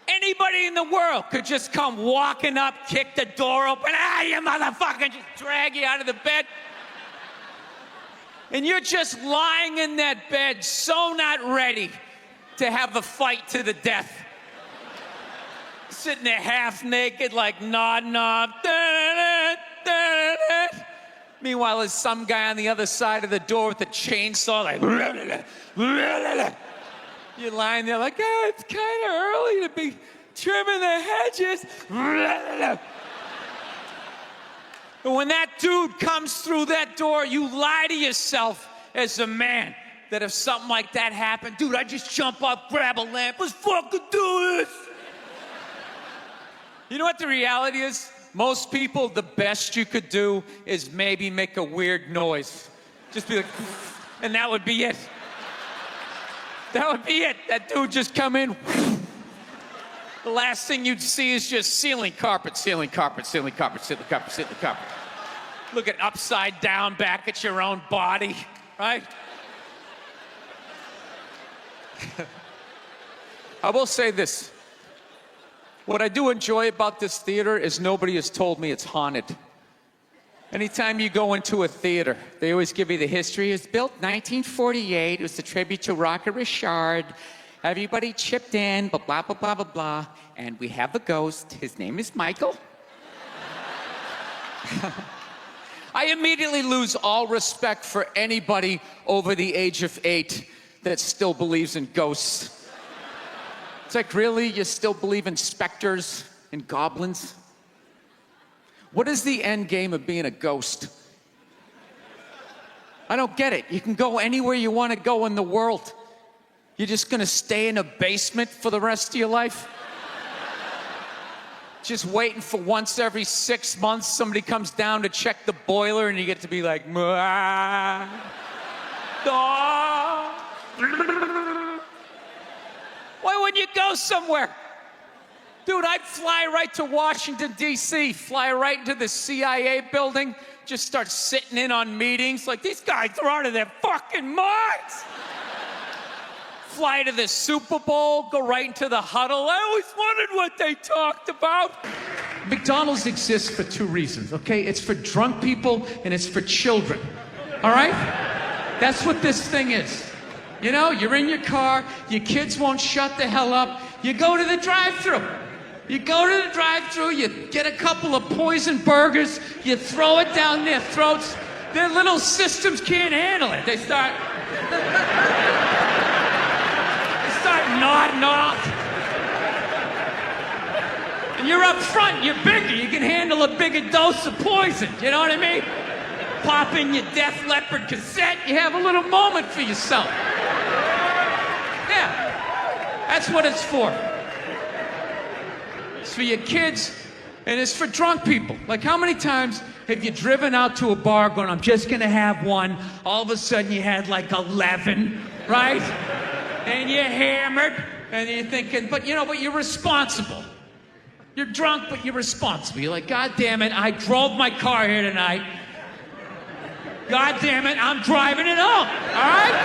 Anybody in the world could just come walking up, kick the door open, you motherfucker, just drag you out of the bed. And you're just lying in that bed, so not ready to have a fight to the death. Sitting there half naked, like nodding off. Meanwhile, there's some guy on the other side of the door with a chainsaw, like. You're lying there like, it's kind of early to be trimming the hedges. And when that dude comes through that door, you lie to yourself as a man that if something like that happened, dude, I'd just jump up, grab a lamp, let's fucking do this. You know what the reality is? Most people, the best you could do is maybe make a weird noise. Just be like, and that would be it. That would be it. That dude just come in. The last thing you'd see is just ceiling carpet, ceiling carpet, ceiling carpet, ceiling carpet, ceiling carpet. Looking upside down back at your own body, right? I will say this. What I do enjoy about this theater is nobody has told me it's haunted. Anytime you go into a theater, they always give you the history. It was built 1948. It was a tribute to Rocket Richard. Everybody chipped in, blah, blah, blah, blah, blah, blah. And we have a ghost. His name is Michael. I immediately lose all respect for anybody over the age of 8 that still believes in ghosts. It's like, really? You still believe in specters and goblins? What is the end game of being a ghost? I don't get it. You can go anywhere you want to go in the world. You're just gonna stay in a basement for the rest of your life? Just waiting for once every 6 months somebody comes down to check the boiler and you get to be like, "Mwah, daw." Why wouldn't you go somewhere? Dude, I'd fly right to Washington, D.C., fly right into the CIA building, just start sitting in on meetings. Like, these guys are out of their fucking minds. Fly to the Super Bowl, go right into the huddle. I always wondered what they talked about. McDonald's exists for 2 reasons, okay? It's for drunk people and it's for children, all right? That's what this thing is. You know, you're in your car, your kids won't shut the hell up, you go to the drive-thru. You go to the drive-thru, you get a couple of poison burgers, you throw it down their throats. Their little systems can't handle it. They start nodding off. And you're up front, you're bigger, you can handle a bigger dose of poison, you know what I mean? Pop in your Def Leppard cassette, you have a little moment for yourself. Yeah, that's what it's for. It's for your kids, and it's for drunk people. Like, how many times have you driven out to a bar going, "I'm just gonna have one," all of a sudden you had like 11, right? And you're hammered, and you're thinking, but you're responsible. You're drunk, but you're responsible. You're like, "God damn it, I drove my car here tonight. God damn it, I'm driving it home, all right?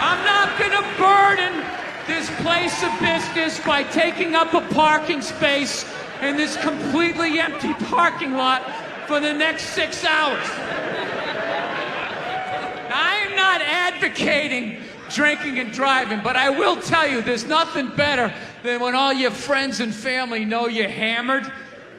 I'm not gonna burden this place of business by taking up a parking space in this completely empty parking lot for the next 6 hours." I am not advocating drinking and driving, but I will tell you, there's nothing better than when all your friends and family know you're hammered.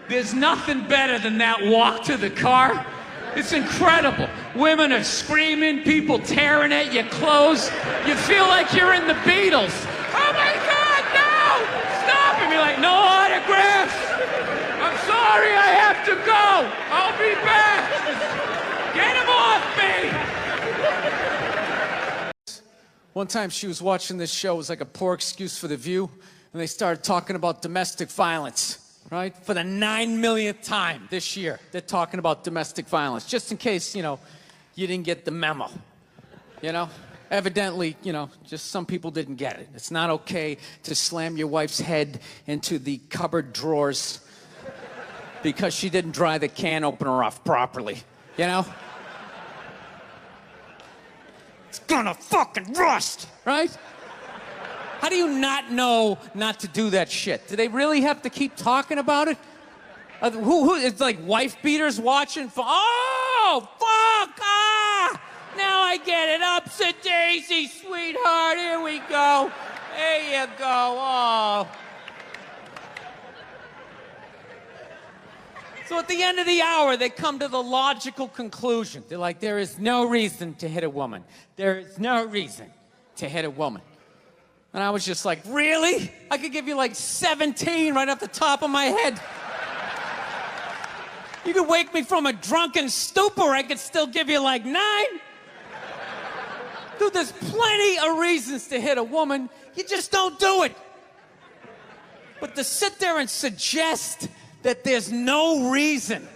There's nothing better than that walk to the car. It's incredible. Women are screaming, people tearing at your clothes. You feel like you're in the Beatles. "Oh my God, no! Stop!" And you're like, "No autographs! I'm sorry, I have to go! I'll be back! Get him off me!" One time she was watching this show, it was like a poor excuse for The View, and they started talking about domestic violence, right? For the 9 millionth time this year, they're talking about domestic violence, just in case, you didn't get the memo, Evidently, just some people didn't get it. It's not okay to slam your wife's head into the cupboard drawers because she didn't dry the can opener off properly, It's gonna fucking rust, right? How do you not know not to do that shit? Do they really have to keep talking about it? It's like wife beaters watching? Oh, fuck! Ah! Now I get it. Ups a daisy, sweetheart. Here we go. There you go. Oh. So at the end of the hour, they come to the logical conclusion. They're like, there is no reason to hit a woman. There is no reason to hit a woman. And I was just like, really? I could give you like 17 right off the top of my head. You could wake me from a drunken stupor, I could still give you like 9. Dude, there's plenty of reasons to hit a woman. You just don't do it. But to sit there and suggest that there's no reason.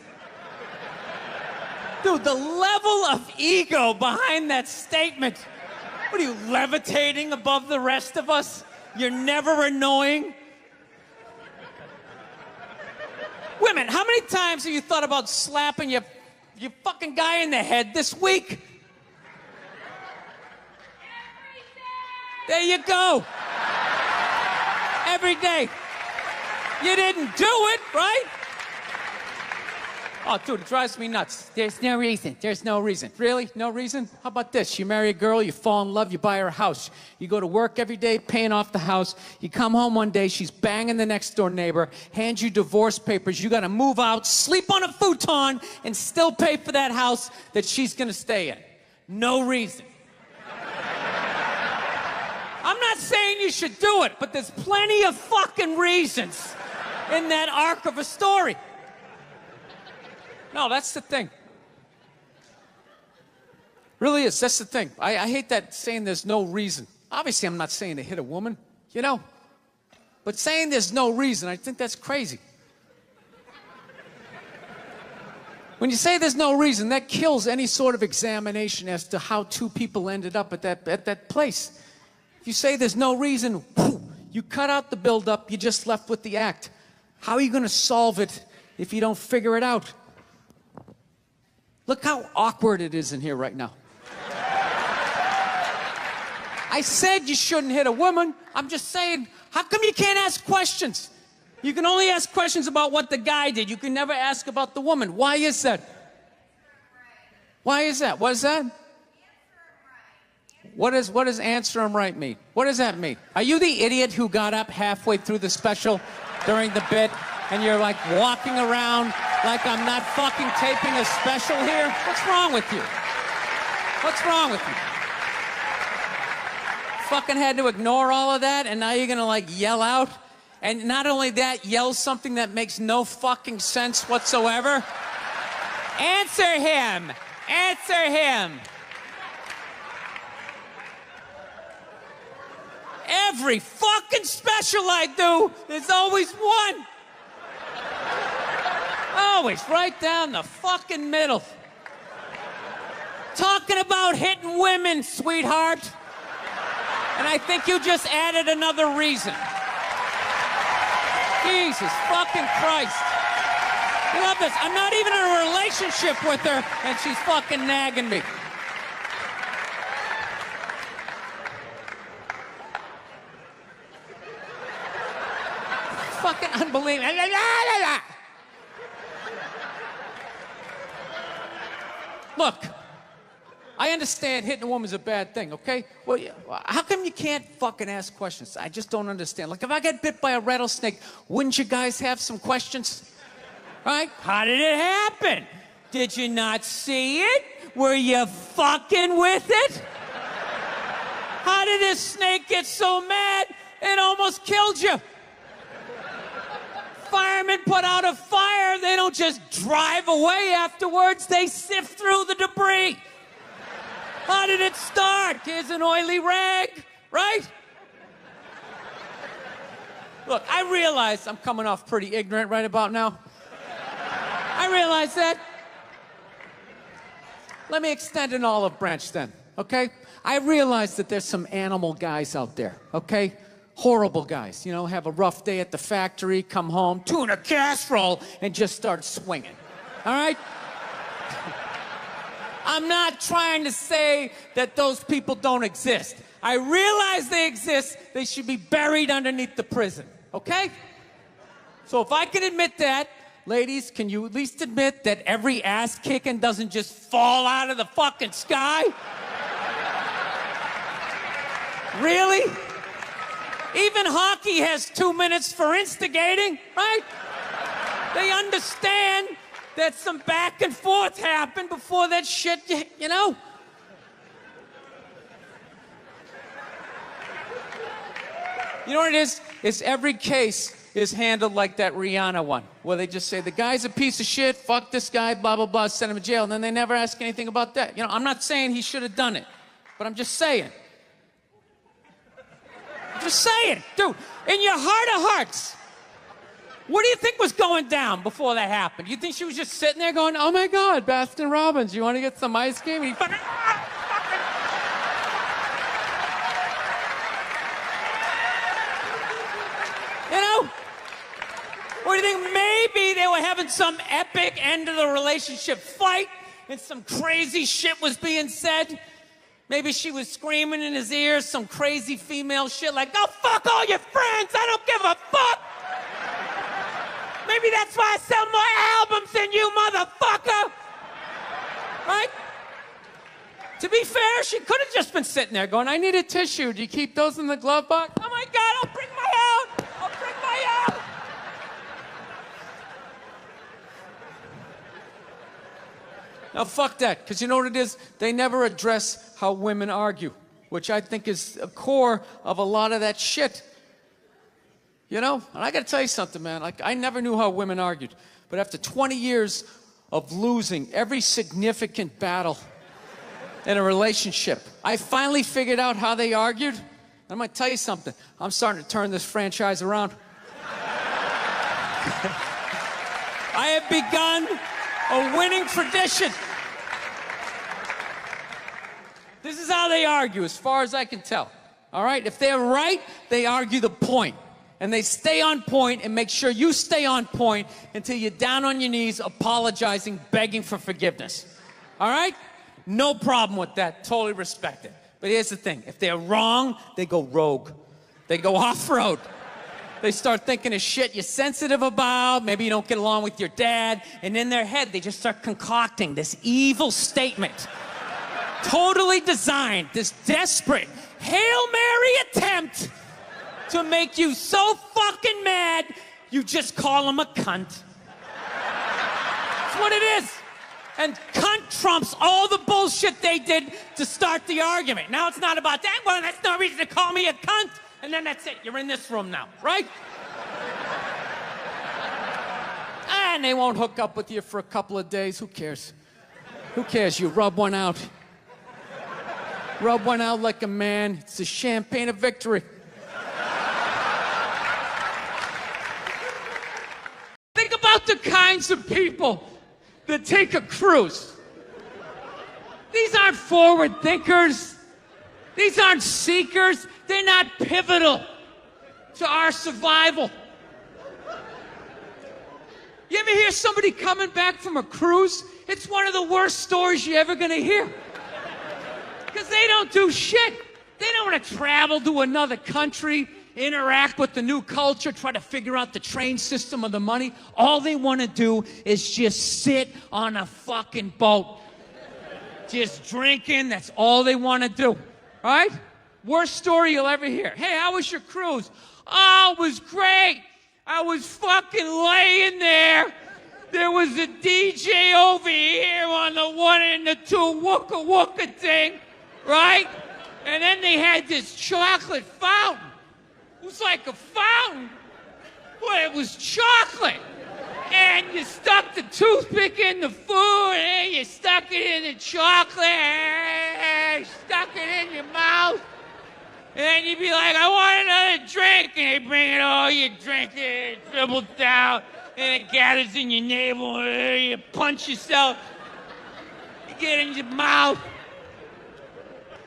Dude, the level of ego behind that statement. What are you, levitating above the rest of us? You're never annoying. Women, how many times have you thought about slapping your fucking guy in the head this week? There you go. Every day. You didn't do it, right? Oh, dude, it drives me nuts. There's no reason. There's no reason. Really? No reason? How about this? You marry a girl, you fall in love, you buy her a house. You go to work every day, paying off the house. You come home one day, she's banging the next door neighbor, hands you divorce papers. You got to move out, sleep on a futon, and still pay for that house that she's going to stay in. No reason. I'm not saying you should do it, but there's plenty of fucking reasons in that arc of a story. No, that's the thing. Really is. That's the thing. I hate that saying there's no reason. Obviously, I'm not saying to hit a woman, you know. But saying there's no reason, I think that's crazy. When you say there's no reason, that kills any sort of examination as to how two people ended up at that place. If you say there's no reason, you cut out the build-up, you're just left with the act. How are you going to solve it if you don't figure it out? Look how awkward it is in here right now. I said you shouldn't hit a woman. I'm just saying, how come you can't ask questions? You can only ask questions about what the guy did. You can never ask about the woman. Why is that? Why is that? What is that? What does answer him right mean? What does that mean? Are you the idiot who got up halfway through the special during the bit and you're like walking around like I'm not fucking taping a special here? What's wrong with you? What's wrong with you? Fucking had to ignore all of that and now you're gonna like yell out? And not only that, yell something that makes no fucking sense whatsoever? Answer him! Answer him! Every fucking special I do, there's always one. Always right down the fucking middle. Talking about hitting women, sweetheart. And I think you just added another reason. Jesus fucking Christ. You love this. I'm not even in a relationship with her, and she's fucking nagging me. Fucking unbelievable. Look, I understand hitting a woman's a bad thing, okay? Well, how come you can't fucking ask questions? I just don't understand. Like, if I get bit by a rattlesnake, wouldn't you guys have some questions? Right? How did it happen? Did you not see it? Were you fucking with it? How did this snake get so mad it almost killed you? Firemen put out a fire, they don't just drive away afterwards, they sift through the debris. How did it start? Here's an oily rag, right? Look, I realize I'm coming off pretty ignorant right about now. I realize that. Let me extend an olive branch then, okay? I realize that there's some animal guys out there, okay? Horrible guys, you know, have a rough day at the factory, come home, tuna casserole, and just start swinging, all right? I'm not trying to say that those people don't exist. I realize they exist. They should be buried underneath the prison, okay? So if I can admit that, ladies, can you at least admit that every ass kicking doesn't just fall out of the fucking sky? Really? Even hockey has 2 minutes for instigating, right? They understand that some back and forth happened before that shit, you know? You know what it is? It's every case is handled like that Rihanna one, where they just say, the guy's a piece of shit, fuck this guy, blah, blah, blah, send him to jail, and then they never ask anything about that. You know, I'm not saying he should have done it, but I'm just saying. I'm just saying, dude, in your heart of hearts, what do you think was going down before that happened? You think she was just sitting there going, oh my God, Baskin Robbins, you want to get some ice cream? And he fucking, what do you think? Maybe they were having some epic end of the relationship fight and some crazy shit was being said. Maybe she was screaming in his ears some crazy female shit like, go fuck all your friends, I don't give a fuck. Maybe that's why I sell more albums than you, motherfucker. Right? To be fair, she could have just been sitting there going, I need a tissue. Do you keep those in the glove box? Oh my God, I'll bring my out. I'll bring my out. Now, fuck that, because you know what it is? They never address how women argue, which I think is a core of a lot of that shit. You know? And I got to tell you something, man. Like, I never knew how women argued. But after 20 years of losing every significant battle in a relationship, I finally figured out how they argued. I'm going to tell you something. I'm starting to turn this franchise around. I have begun a winning tradition. This is how they argue, as far as I can tell. All right? If they're right, they argue the point. And they stay on point and make sure you stay on point until you're down on your knees, apologizing, begging for forgiveness. All right? No problem with that. Totally respect it. But here's the thing. If they're wrong, they go rogue. They go off-road. They start thinking of shit you're sensitive about. Maybe you don't get along with your dad. And in their head, they just start concocting this evil statement. Totally designed, this desperate Hail Mary attempt to make you so fucking mad, you just call them a cunt. That's what it is. And cunt trumps all the bullshit they did to start the argument. Now it's not about that. Well, that's no reason to call me a cunt. And then that's it. You're in this room now, right? And they won't hook up with you for a couple of days. Who cares? Who cares? You rub one out. Rub one out like a man. It's the champagne of victory. Think about the kinds of people that take a cruise. These aren't forward thinkers. These aren't seekers. They're not pivotal to our survival. You ever hear somebody coming back from a cruise? It's one of the worst stories you're ever gonna hear. Because they don't do shit. They don't want to travel to another country, interact with the new culture, try to figure out the train system or the money. All they want to do is just sit on a fucking boat. Just drinking, that's all they want to do. All right? Worst story you'll ever hear. Hey, how was your cruise? Oh, it was great. I was fucking laying there. There was a DJ over here on the 1 and the 2 wooka wooka thing, right? And then they had this chocolate fountain. It was like a fountain, but it was chocolate. And you stuck the toothpick in the food, and you stuck it in the chocolate, and you stuck it in your mouth. And then you'd be like, I want another drink. And they bring it all, you drink it, it dribbles down, and it gathers in your navel, and you punch yourself. You get in your mouth.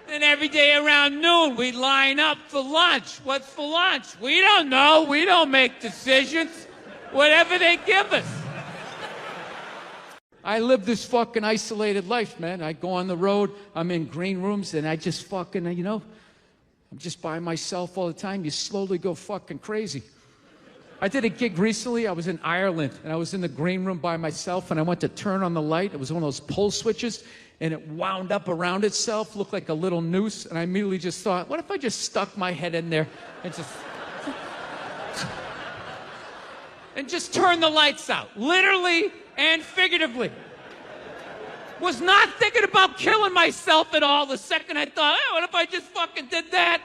And every day around noon, we'd line up for lunch. What's for lunch? We don't know. We don't make decisions. Whatever they give us. I live this fucking isolated life, man. I go on the road. I'm in green rooms, and I just fucking, you know, I'm just by myself all the time. You slowly go fucking crazy. I did a gig recently. I was in Ireland, and I was in the green room by myself, and I went to turn on the light. It was one of those pull switches, and it wound up around itself, looked like a little noose, and I immediately just thought, what if I just stuck my head in there and just turn the lights out, literally and figuratively. Was not thinking about killing myself at all the second I thought, hey, what if I just fucking did that?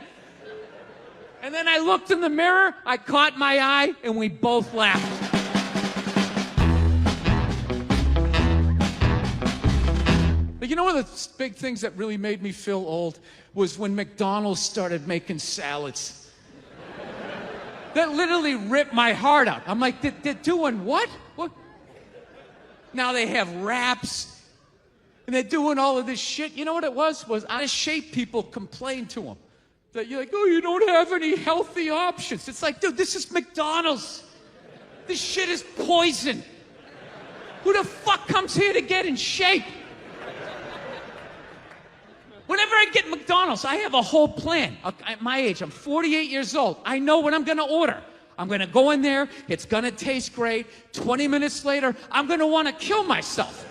And then I looked in the mirror, I caught my eye, and we both laughed. But you know one of the big things that really made me feel old was when McDonald started making salads. That literally ripped my heart out. I'm like, they're doing what? What? Now they have wraps, and they're doing all of this shit. You know what it was? Was out of shape people complained to them. That you're like, oh, you don't have any healthy options. It's like, dude, this is McDonald's. This shit is poison. Who the fuck comes here to get in shape? Whenever I get McDonald's, I have a whole plan. At my age, I'm 48 years old. I know what I'm gonna order. I'm gonna go in there, it's gonna taste great. 20 minutes later, I'm gonna wanna kill myself.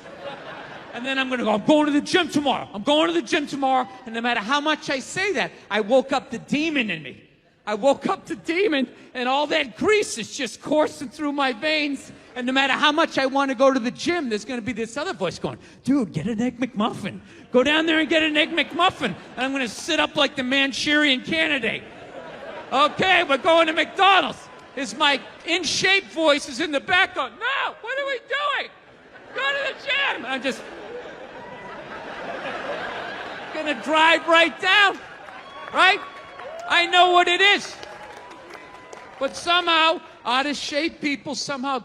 And then I'm gonna go, I'm going to the gym tomorrow. I'm going to the gym tomorrow. And no matter how much I say that, I woke up the demon in me. I woke up the demon, and all that grease is just coursing through my veins. And no matter how much I want to go to the gym, there's going to be this other voice going, dude, get an Egg McMuffin. Go down there and get an Egg McMuffin. And I'm going to sit up like the Manchurian Candidate. Okay, we're going to McDonald's. Is my in-shape voice is in the back going, no, what are we doing? Go to the gym. And I'm just going to drive right down, right? I know what it is. But somehow, out-of-shape people somehow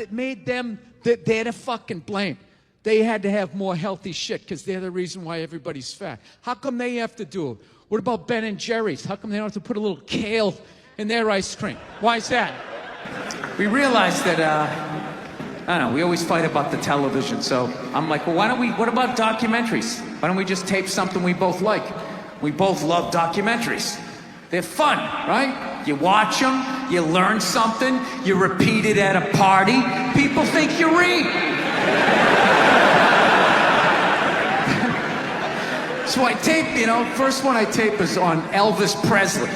made them, they're the fucking blame. They had to have more healthy shit because they're the reason why everybody's fat. How come they have to do it? What about Ben and Jerry's? How come they don't have to put a little kale in their ice cream? Why is that? We realized that, I don't know, we always fight about the television. So I'm like, well, what about documentaries? Why don't we just tape something we both like? We both love documentaries. They're fun, right? You watch them, you learn something, you repeat it at a party, people think you read. So I tape, first one I tape is on Elvis Presley.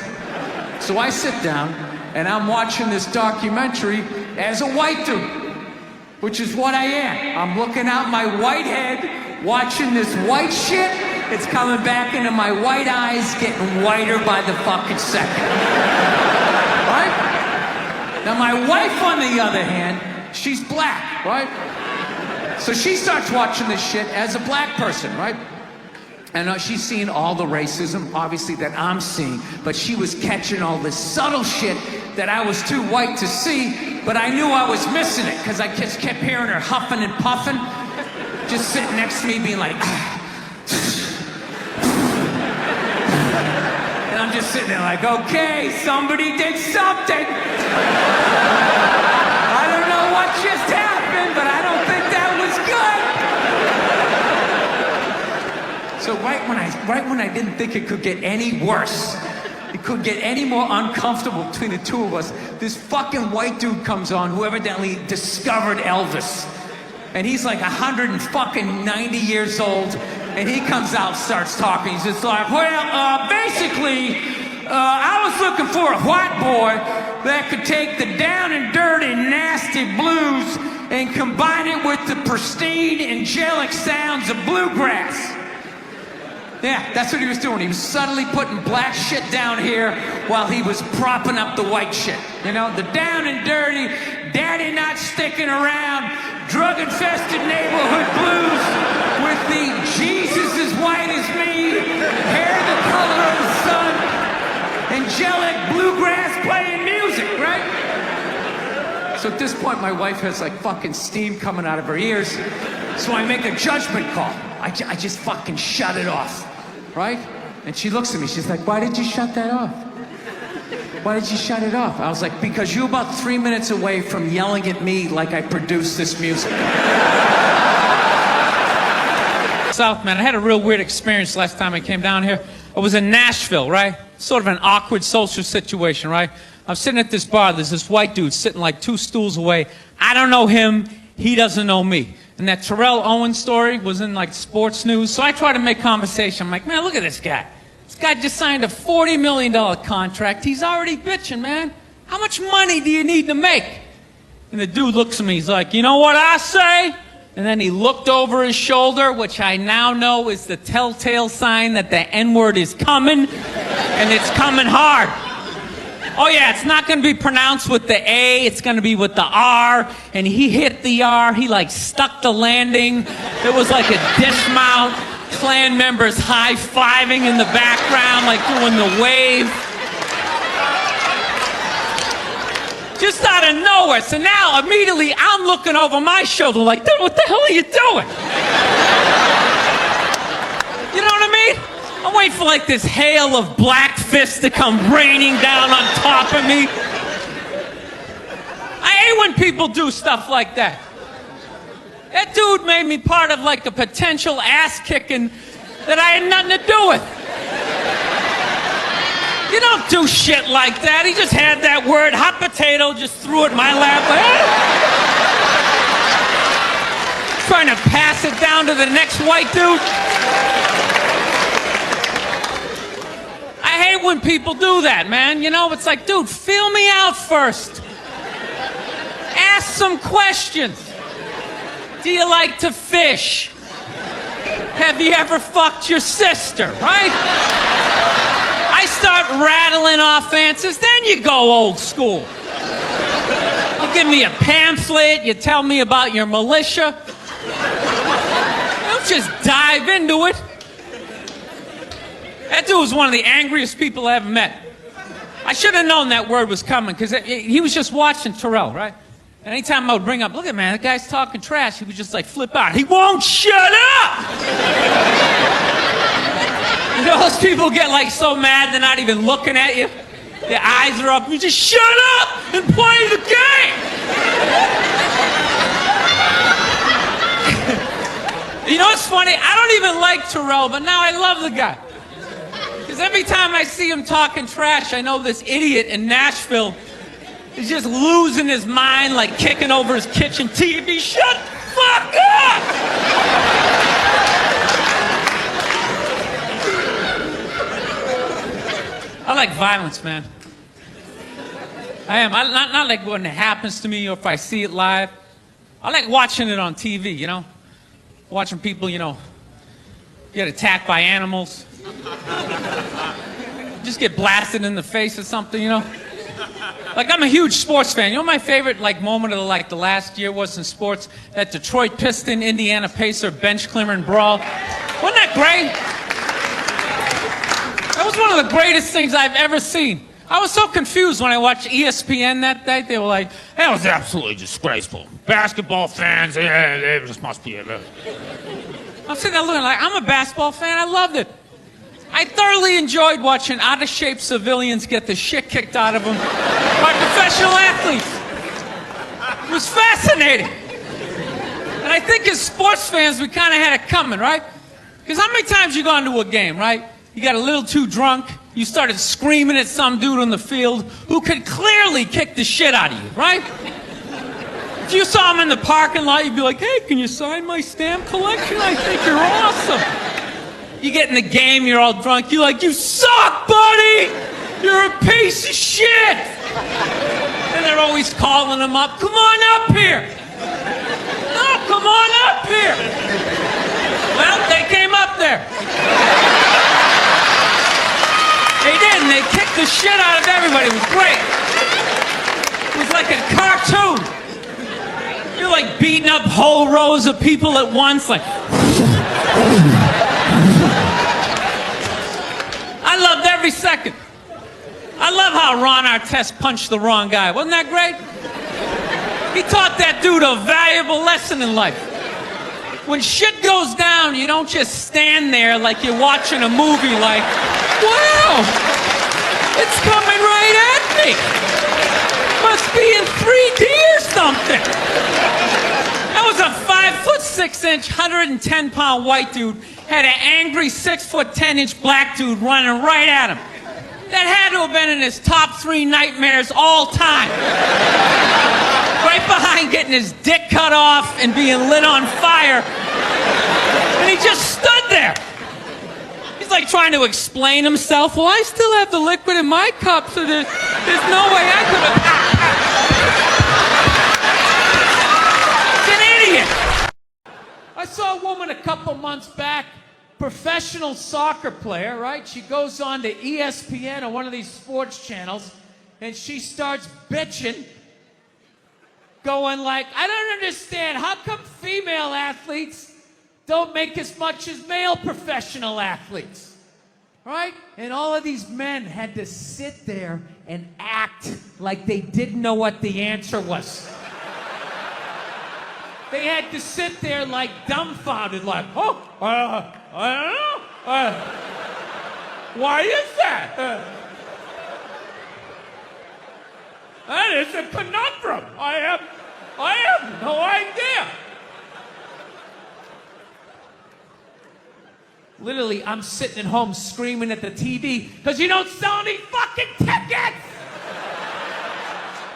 So I sit down and I'm watching this documentary as a white dude, which is what I am. I'm looking out my white head, watching this white shit. It's coming back into my white eyes, getting whiter by the fucking second. Right? Now my wife, on the other hand, she's black, right? So she starts watching this shit as a black person, right? And she's seeing all the racism, obviously, that I'm seeing, but she was catching all this subtle shit that I was too white to see, but I knew I was missing it, because I just kept hearing her huffing and puffing, just sitting next to me being like, and I'm just sitting there like, okay, somebody did something. I don't know what just happened, but I don't think that was good. So right when I didn't think it could get any worse, it could get any more uncomfortable between the two of us, this fucking white dude comes on who evidently discovered Elvis. And he's like 190 years old, and he comes out, starts talking. He's just like, well, basically, I was looking for a white boy that could take the down and dirty, nasty blues and combine it with the pristine, angelic sounds of bluegrass. Yeah, that's what he was doing. He was subtly putting black shit down here while he was propping up the white shit. You know, the down and dirty, daddy not sticking around, drug-infested neighborhood blues with the Jesus as white as me, hair the color of the sun, angelic bluegrass playing music, right? So at this point, my wife has like fucking steam coming out of her ears. So I make a judgment call. I just fucking shut it off, right? And she looks at me, she's like, why did you shut that off? Why did you shut it off? I was like, because you're about 3 minutes away from yelling at me like I produced this music. South, man, I had a real weird experience last time I came down here. I was in Nashville, right? Sort of an awkward social situation, right? I'm sitting at this bar, there's this white dude sitting like 2 stools away. I don't know him, he doesn't know me. And that Terrell Owens story was in like sports news, so I try to make conversation. I'm like, man, look at this guy. This guy just signed a $40 million contract. He's already bitching, man. How much money do you need to make? And the dude looks at me, he's like, you know what I say? And then he looked over his shoulder, which I now know is the telltale sign that the N-word is coming, and it's coming hard. Oh yeah, it's not gonna be pronounced with the A, it's gonna be with the R, and he hit the R, he like stuck the landing. It was like a dismount, Klan members high-fiving in the background, like doing the wave. Just out of nowhere, so now immediately I'm looking over my shoulder like, dude, what the hell are you doing? You know what I mean? I'm waiting for like this hail of black fists to come raining down on top of me. I hate when people do stuff like that. That dude made me part of like a potential ass kicking that I had nothing to do with. You don't do shit like that. He just had that word, hot potato, just threw it in my lap. Trying to pass it down to the next white dude. I hate when people do that, man. You know, it's like, dude, feel me out first. Ask some questions. Do you like to fish? Have you ever fucked your sister, right? I start rattling off answers, then you go old school. You give me a pamphlet, you tell me about your militia. Don't just dive into it. That dude was one of the angriest people I ever met. I should have known that word was coming, because he was just watching Terrell, right? And anytime I would bring up, look at man, that guy's talking trash, he would just like flip out. He won't shut up! You know, those people get like so mad they're not even looking at you. Their eyes are up. You just shut up and play the game! You know what's funny? I don't even like Terrell, but now I love the guy. Because every time I see him talking trash, I know this idiot in Nashville is just losing his mind, like kicking over his kitchen TV. Shut the fuck up! I like violence, man. I am. Not like when it happens to me or if I see it live. I like watching it on TV, you know? Watching people, you know, get attacked by animals. Just get blasted in the face or something, you know? Like, I'm a huge sports fan. You know my favorite, like, moment of, like, the last year was in sports? That Detroit Piston, Indiana Pacer, bench clearing brawl. Wasn't that great? That was one of the greatest things I've ever seen. I was so confused when I watched ESPN that day. They were like, that was absolutely disgraceful. Basketball fans, they just must be... I'm sitting there looking like, I'm a basketball fan. I loved it. I thoroughly enjoyed watching out-of-shape civilians get the shit kicked out of them by professional athletes. It was fascinating. And I think as sports fans, we kind of had it coming, right? Because how many times you gone to a game, right? You got a little too drunk, you started screaming at some dude on the field who could clearly kick the shit out of you, right? If you saw him in the parking lot, you'd be like, hey, can you sign my stamp collection? I think you're awesome. You get in the game, you're all drunk, you're like, you suck, buddy! You're a piece of shit! And they're always calling him up, come on up here! No, come on up here! Well, they came up there. They did, and they kicked the shit out of everybody. It was great. It was like a cartoon. You're like beating up whole rows of people at once, like... I loved every second. I love how Ron Artest punched the wrong guy. Wasn't that great? He taught that dude a valuable lesson in life. When shit goes down, you don't just stand there like you're watching a movie like, wow, it's coming right at me. Must be in 3D or something. That was a 5'6" 110-pound white dude had an angry 6'10" black dude running right at him. That had to have been in his top 3 nightmares all time. Right behind getting his dick cut off and being lit on fire. And he just stood there. He's like trying to explain himself. Well, I still have the liquid in my cup, so there's no way I could have... He's an idiot. I saw a woman a couple months back, professional soccer player, right? She goes on to ESPN or one of these sports channels, and she starts bitching, going like, I don't understand, how come female athletes don't make as much as male professional athletes, right? And all of these men had to sit there and act like they didn't know what the answer was. They had to sit there like dumbfounded, like, oh, I don't know. Why is that? That is a conundrum. I have no idea. Literally, I'm sitting at home screaming at the TV because you don't sell any fucking tickets!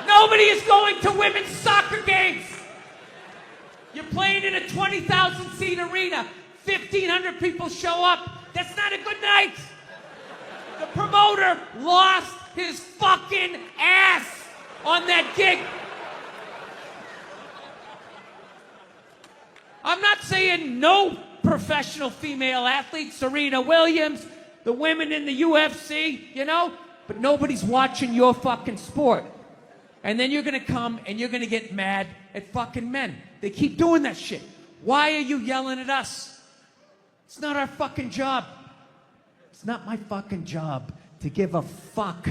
Nobody is going to women's soccer games! You're playing in a 20,000 seat arena. 1,500 people show up. That's not a good night! The promoter lost his fucking ass on that gig. I'm not saying no professional female athletes, Serena Williams, the women in the UFC, you know? But nobody's watching your fucking sport. And then you're gonna come and you're gonna get mad at fucking men. They keep doing that shit. Why are you yelling at us? It's not our fucking job. It's not my fucking job to give a fuck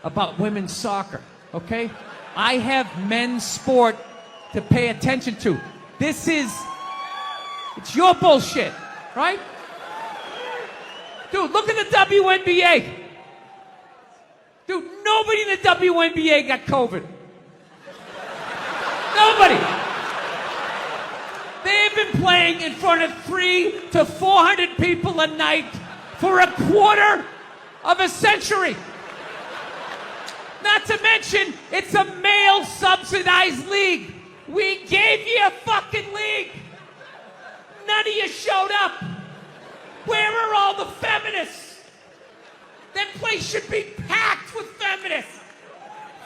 about women's soccer, okay? I have men's sport to pay attention to. It's your bullshit, right? Dude, look at the WNBA. Dude, nobody in the WNBA got COVID. Nobody. They have been playing in front of 300 to 400 people a night for a quarter of a century. Not to mention, it's a male-subsidized league. We gave you a fucking league. None of you showed up. Where are all the feminists? That place should be packed with feminists.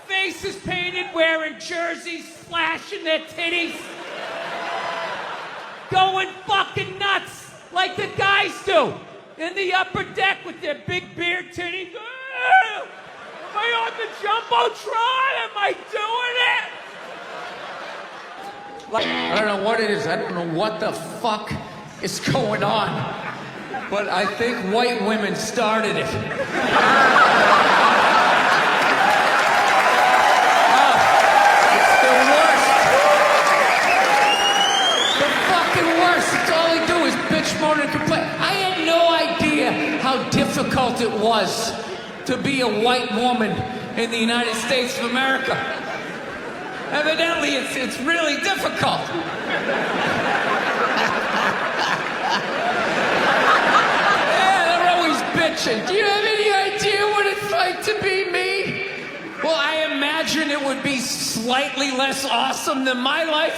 Faces painted, wearing jerseys, flashing their titties. Going fucking nuts like the guys do in the upper deck with their big beard titties. Am I on the Jumbotron? Am I doing it? I don't know what it is. I don't know what the fuck is going on. But I think white women started it. It's the worst. The fucking worst. It's all they do is bitch, moan, and complain. I had no idea how difficult it was to be a white woman in the United States of America. Evidently, it's really difficult. Yeah, they're always bitching. Do you have any idea what it's like to be me? Well, I imagine it would be slightly less awesome than my life.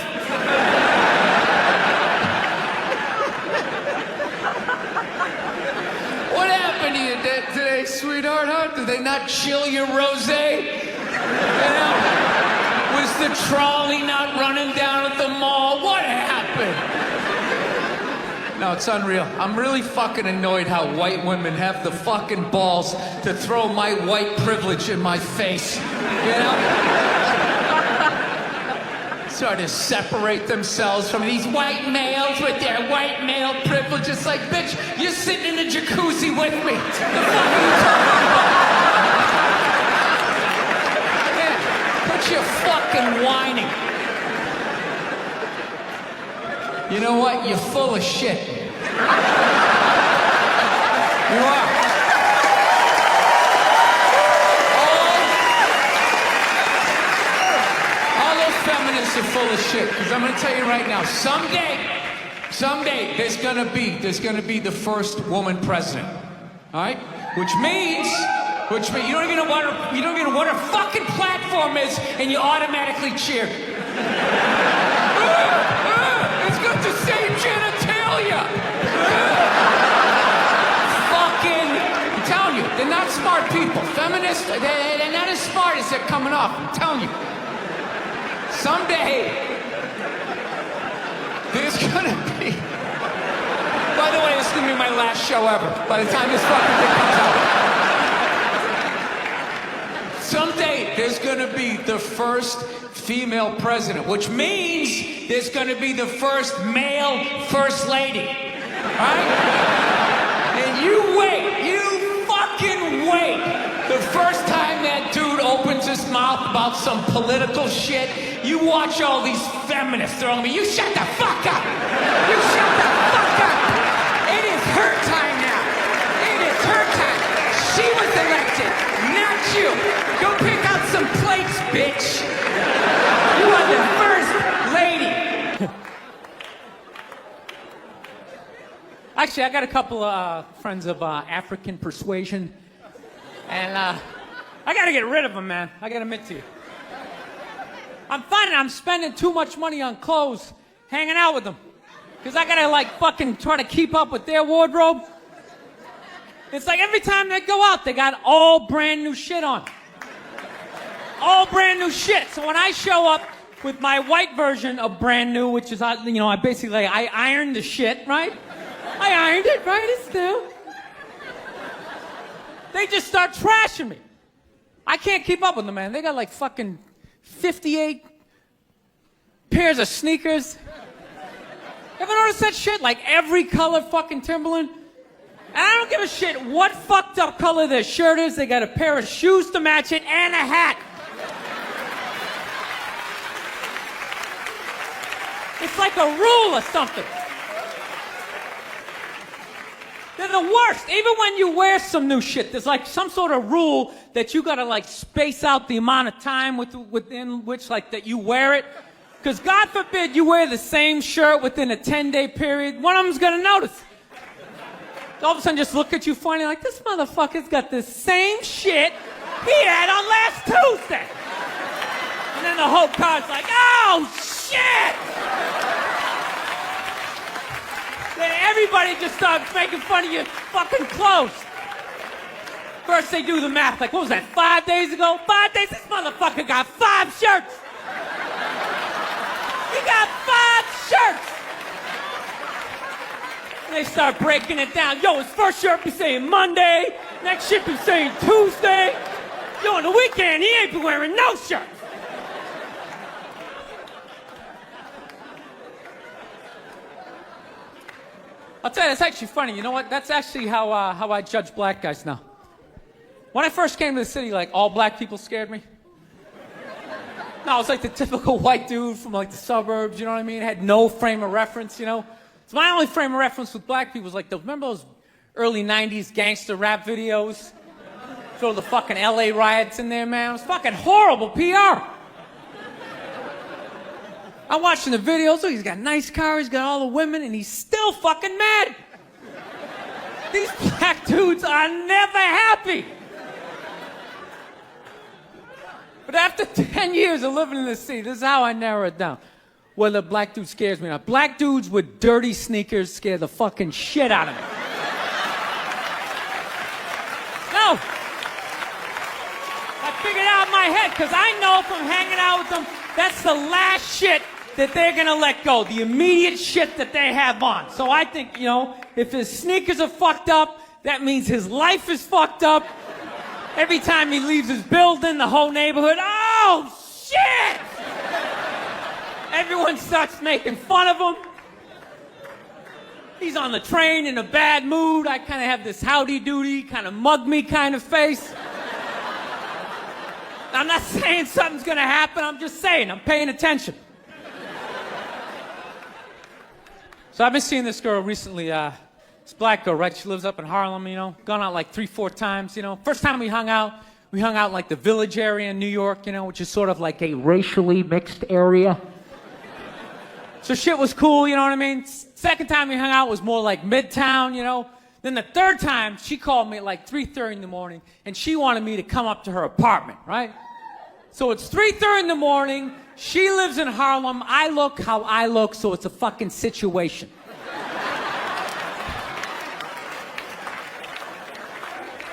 What happened to you today, sweetheart? Huh? Did they not chill your rosé? You know? Was the trolley not running down at the mall? What happened? No, it's unreal. I'm really fucking annoyed how white women have the fucking balls to throw my white privilege in my face. You know? Sort of separate themselves from these white males with their white male privilege. It's like, bitch, you're sitting in the jacuzzi with me. The fuck are you talking about? You're fucking whining. You know what? You're full of shit. You are. All those feminists are full of shit. Because I'm going to tell you right now, someday there's going to be the first woman president. All right? Which means you don't even know what her fucking platform is, and you automatically cheer. It's got the same genitalia. Fucking, I'm telling you, they're not smart people. Feminists, they're not as smart as they're coming off. I'm telling you. Someday, there's gonna be. By the way, this is gonna be my last show ever. By the time this fucking thing comes out. Someday, there's going to be the first female president, which means there's going to be the first male first lady. Right? And you wait. You fucking wait. The first time that dude opens his mouth about some political shit, you watch all these feminists throwing me. You shut the fuck up. You shut the fuck up. It is her time now. It is her time. She was elected, not you. Go pick out some Actually, I got a couple of friends of African persuasion, and I got to get rid of them, man. I got to admit to you. I'm finding I'm spending too much money on clothes hanging out with them. Because I got to, like, fucking try to keep up with their wardrobe. It's like every time they go out, they got all brand new shit on. All brand new shit. So when I show up with my white version of brand new, which is, you know, I basically, I ironed the shit, right? I ironed it, right? It's new. They just start trashing me. I can't keep up with them, man. They got like fucking 58 pairs of sneakers. Ever notice that shit? Like every color fucking Timberland? And I don't give a shit what fucked up color their shirt is. They got a pair of shoes to match it and a hat. It's like a rule or something. They're the worst. Even when you wear some new shit, there's like some sort of rule that you gotta like space out the amount of time within which like that you wear it. Because God forbid you wear the same shirt within a 10-day period, one of them's gonna notice. All of a sudden just look at you funny like, this motherfucker's got the same shit he had on last Tuesday. And then the whole car's like, oh, shit! Then everybody just starts making fun of your fucking clothes. First they do the math, like, what was that, 5 days ago? 5 days? This motherfucker got 5 shirts! He got 5 shirts! And they start breaking it down. Yo, his first shirt be saying Monday, next shirt be saying Tuesday. Yo, on the weekend, he ain't be wearing no shirt. I'll tell you, that's actually funny. You know what? That's actually how I judge black guys now. When I first came to the city, like, all black people scared me. No, I was like the typical white dude from like the suburbs, you know what I mean? Had no frame of reference, you know? So my only frame of reference with black people was like, remember those early 90s gangster rap videos? Throw the fucking LA riots in there, man. It was fucking horrible PR. I'm watching the videos, oh, he's got a nice car, he's got all the women, and he's still fucking mad. These black dudes are never happy. But after 10 years of living in the city, this is how I narrow it down. Whether a black dude scares me or not. Black dudes with dirty sneakers scare the fucking shit out of me. No. I figured out in my head, because I know from hanging out with them, that's the last shit that they're gonna let go. The immediate shit that they have on. So I think, you know, if his sneakers are fucked up, that means his life is fucked up. Every time he leaves his building, the whole neighborhood, oh, shit! Everyone starts making fun of him. He's on the train in a bad mood. I kind of have this howdy-doody, kind of mug-me kind of face. I'm not saying something's gonna happen, I'm just saying, I'm paying attention. So I've been seeing this girl recently, this black girl, right? She lives up in Harlem, you know, gone out like 3-4 times, you know. First time we hung out in like the Village area in New York, you know, which is sort of like a racially mixed area. So shit was cool, you know what I mean? Second time we hung out was more like Midtown, you know. Then the third time, she called me at like 3:30 in the morning, and she wanted me to come up to her apartment, right? So it's 3:30 in the morning, she lives in Harlem, I look how I look, so it's a fucking situation.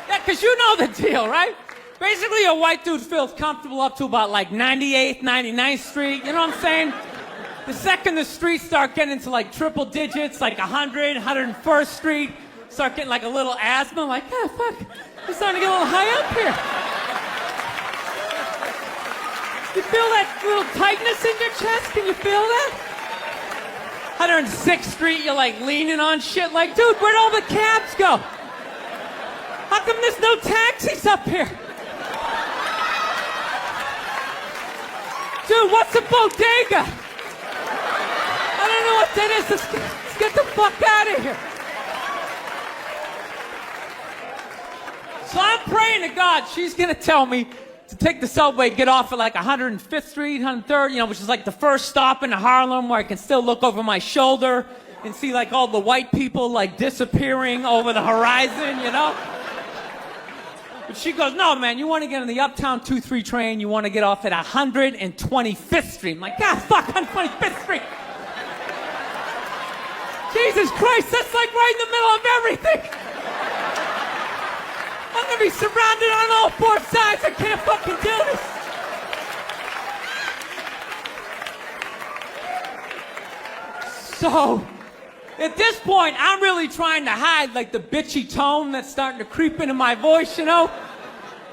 Yeah, because you know the deal, right? Basically, a white dude feels comfortable up to about like 98th, 99th Street, you know what I'm saying? The second the streets start getting into like triple digits, like 100, 101st Street, start getting like a little asthma, like, ah, fuck, we're starting to get a little high up here. You feel that little tightness in your chest? Can you feel that? 106th Street, you're like leaning on shit, like, dude, where'd all the cabs go? How come there's no taxis up here? Dude, what's a bodega? I don't know what that is. Let's get the fuck out of here. So I'm praying to God she's going to tell me to take the subway, get off at like 105th Street, 103rd, you know, which is like the first stop in Harlem where I can still look over my shoulder and see like all the white people like disappearing over the horizon, you know? But she goes, no, man, you want to get on the Uptown 2-3 train, you want to get off at 125th Street. I'm like, God, fuck, 125th Street. Jesus Christ, that's like right in the middle of everything. I'm going to be surrounded on all four sides. I can't fucking do this. So, at this point, I'm really trying to hide like the bitchy tone that's starting to creep into my voice, you know?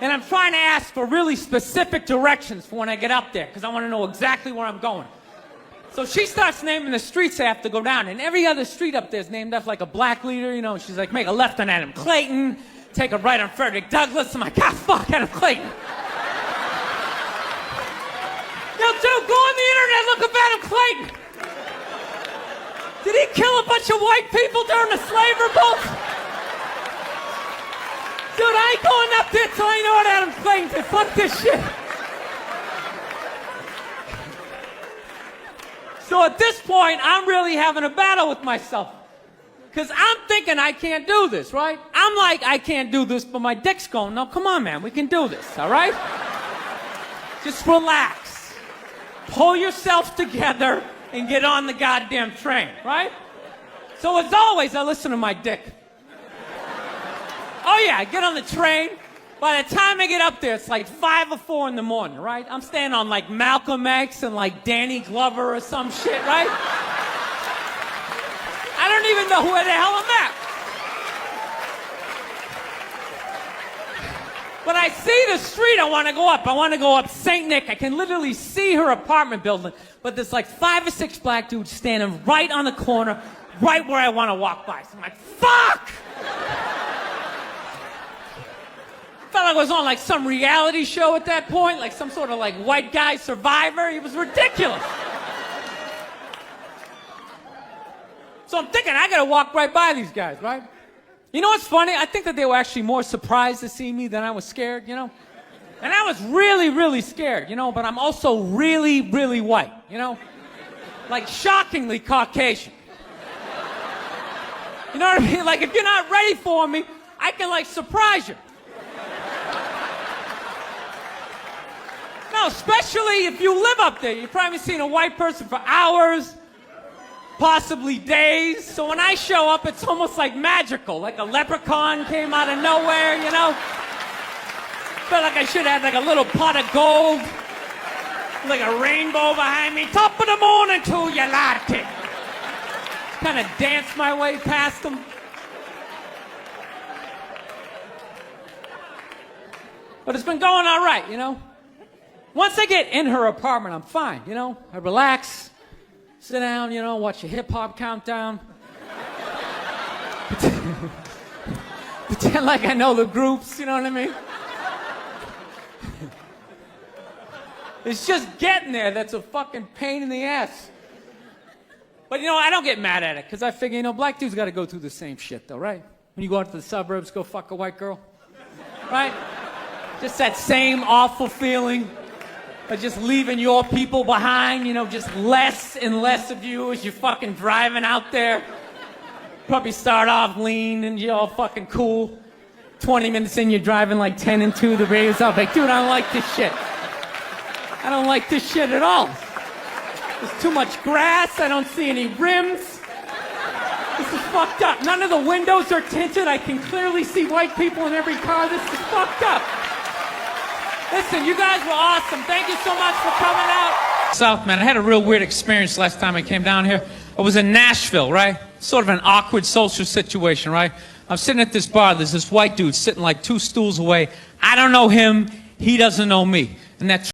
And I'm trying to ask for really specific directions for when I get up there, because I want to know exactly where I'm going. So she starts naming the streets I have to go down, and every other street up there is named after like a black leader, you know? She's like, make a left on Adam Clayton, take a right on Frederick Douglass. I'm like, God, fuck Adam Clayton. Yo, dude, go on the internet, look up Adam Clayton. Did he kill a bunch of white people during the slave revolt? Dude, I ain't going up there till I know what Adam Clayton did. Fuck this shit. So at this point, I'm really having a battle with myself. Because I'm thinking I can't do this, right? I'm like, I can't do this, but my dick's going, no, come on, man, we can do this, all right? Just relax. Pull yourself together and get on the goddamn train, right? So as always, I listen to my dick. Oh yeah, I get on the train. By the time I get up there, it's like 5 or 4 in the morning, right? I'm staying on like Malcolm X and like Danny Glover or some shit, right? I don't even know where the hell I'm at. But I see the street I want to go up. I want to go up St. Nick. I can literally see her apartment building. But there's like 5 or 6 black dudes standing right on the corner, right where I want to walk by. So I'm like, fuck! Felt like I was on like some reality show at that point, like some sort of like white guy survivor. It was ridiculous. So I'm thinking I gotta walk right by these guys, right? You know what's funny? I think that they were actually more surprised to see me than I was scared, you know? And I was really, really scared, you know, but I'm also really, really white, you know? Like shockingly Caucasian. You know what I mean? Like if you're not ready for me, I can like surprise you. No, especially if you live up there. You've probably seen a white person for hours, possibly days. So when I show up, it's almost like magical, like a leprechaun came out of nowhere, you know? Felt like I should have like a little pot of gold, like a rainbow behind me. Top of the morning to you, latte. Kind of dance my way past them. But it's been going all right, you know? Once I get in her apartment, I'm fine, you know? I relax, sit down, you know, watch a hip-hop countdown. Pretend like I know the groups, you know what I mean? It's just getting there that's a fucking pain in the ass. But, you know, I don't get mad at it, because I figure, you know, black dudes got to go through the same shit, though, right? When you go out to the suburbs, go fuck a white girl, right? Just that same awful feeling of just leaving your people behind, you know, just less and less of you as you're fucking driving out there. Probably start off lean and you're all fucking cool. 20 minutes in, you're driving like 10 and 2, the radio's off. Like, dude, I don't like this shit. I don't like this shit at all. There's too much grass, I don't see any rims. This is fucked up. None of the windows are tinted. I can clearly see white people in every car. This is fucked up. Listen, you guys were awesome. Thank you so much for coming out. South, man, I had a real weird experience last time I came down here. I was in Nashville, right? Sort of an awkward social situation, right? I'm sitting at this bar. There's this white dude sitting like 2 stools away. I don't know him. He doesn't know me. And that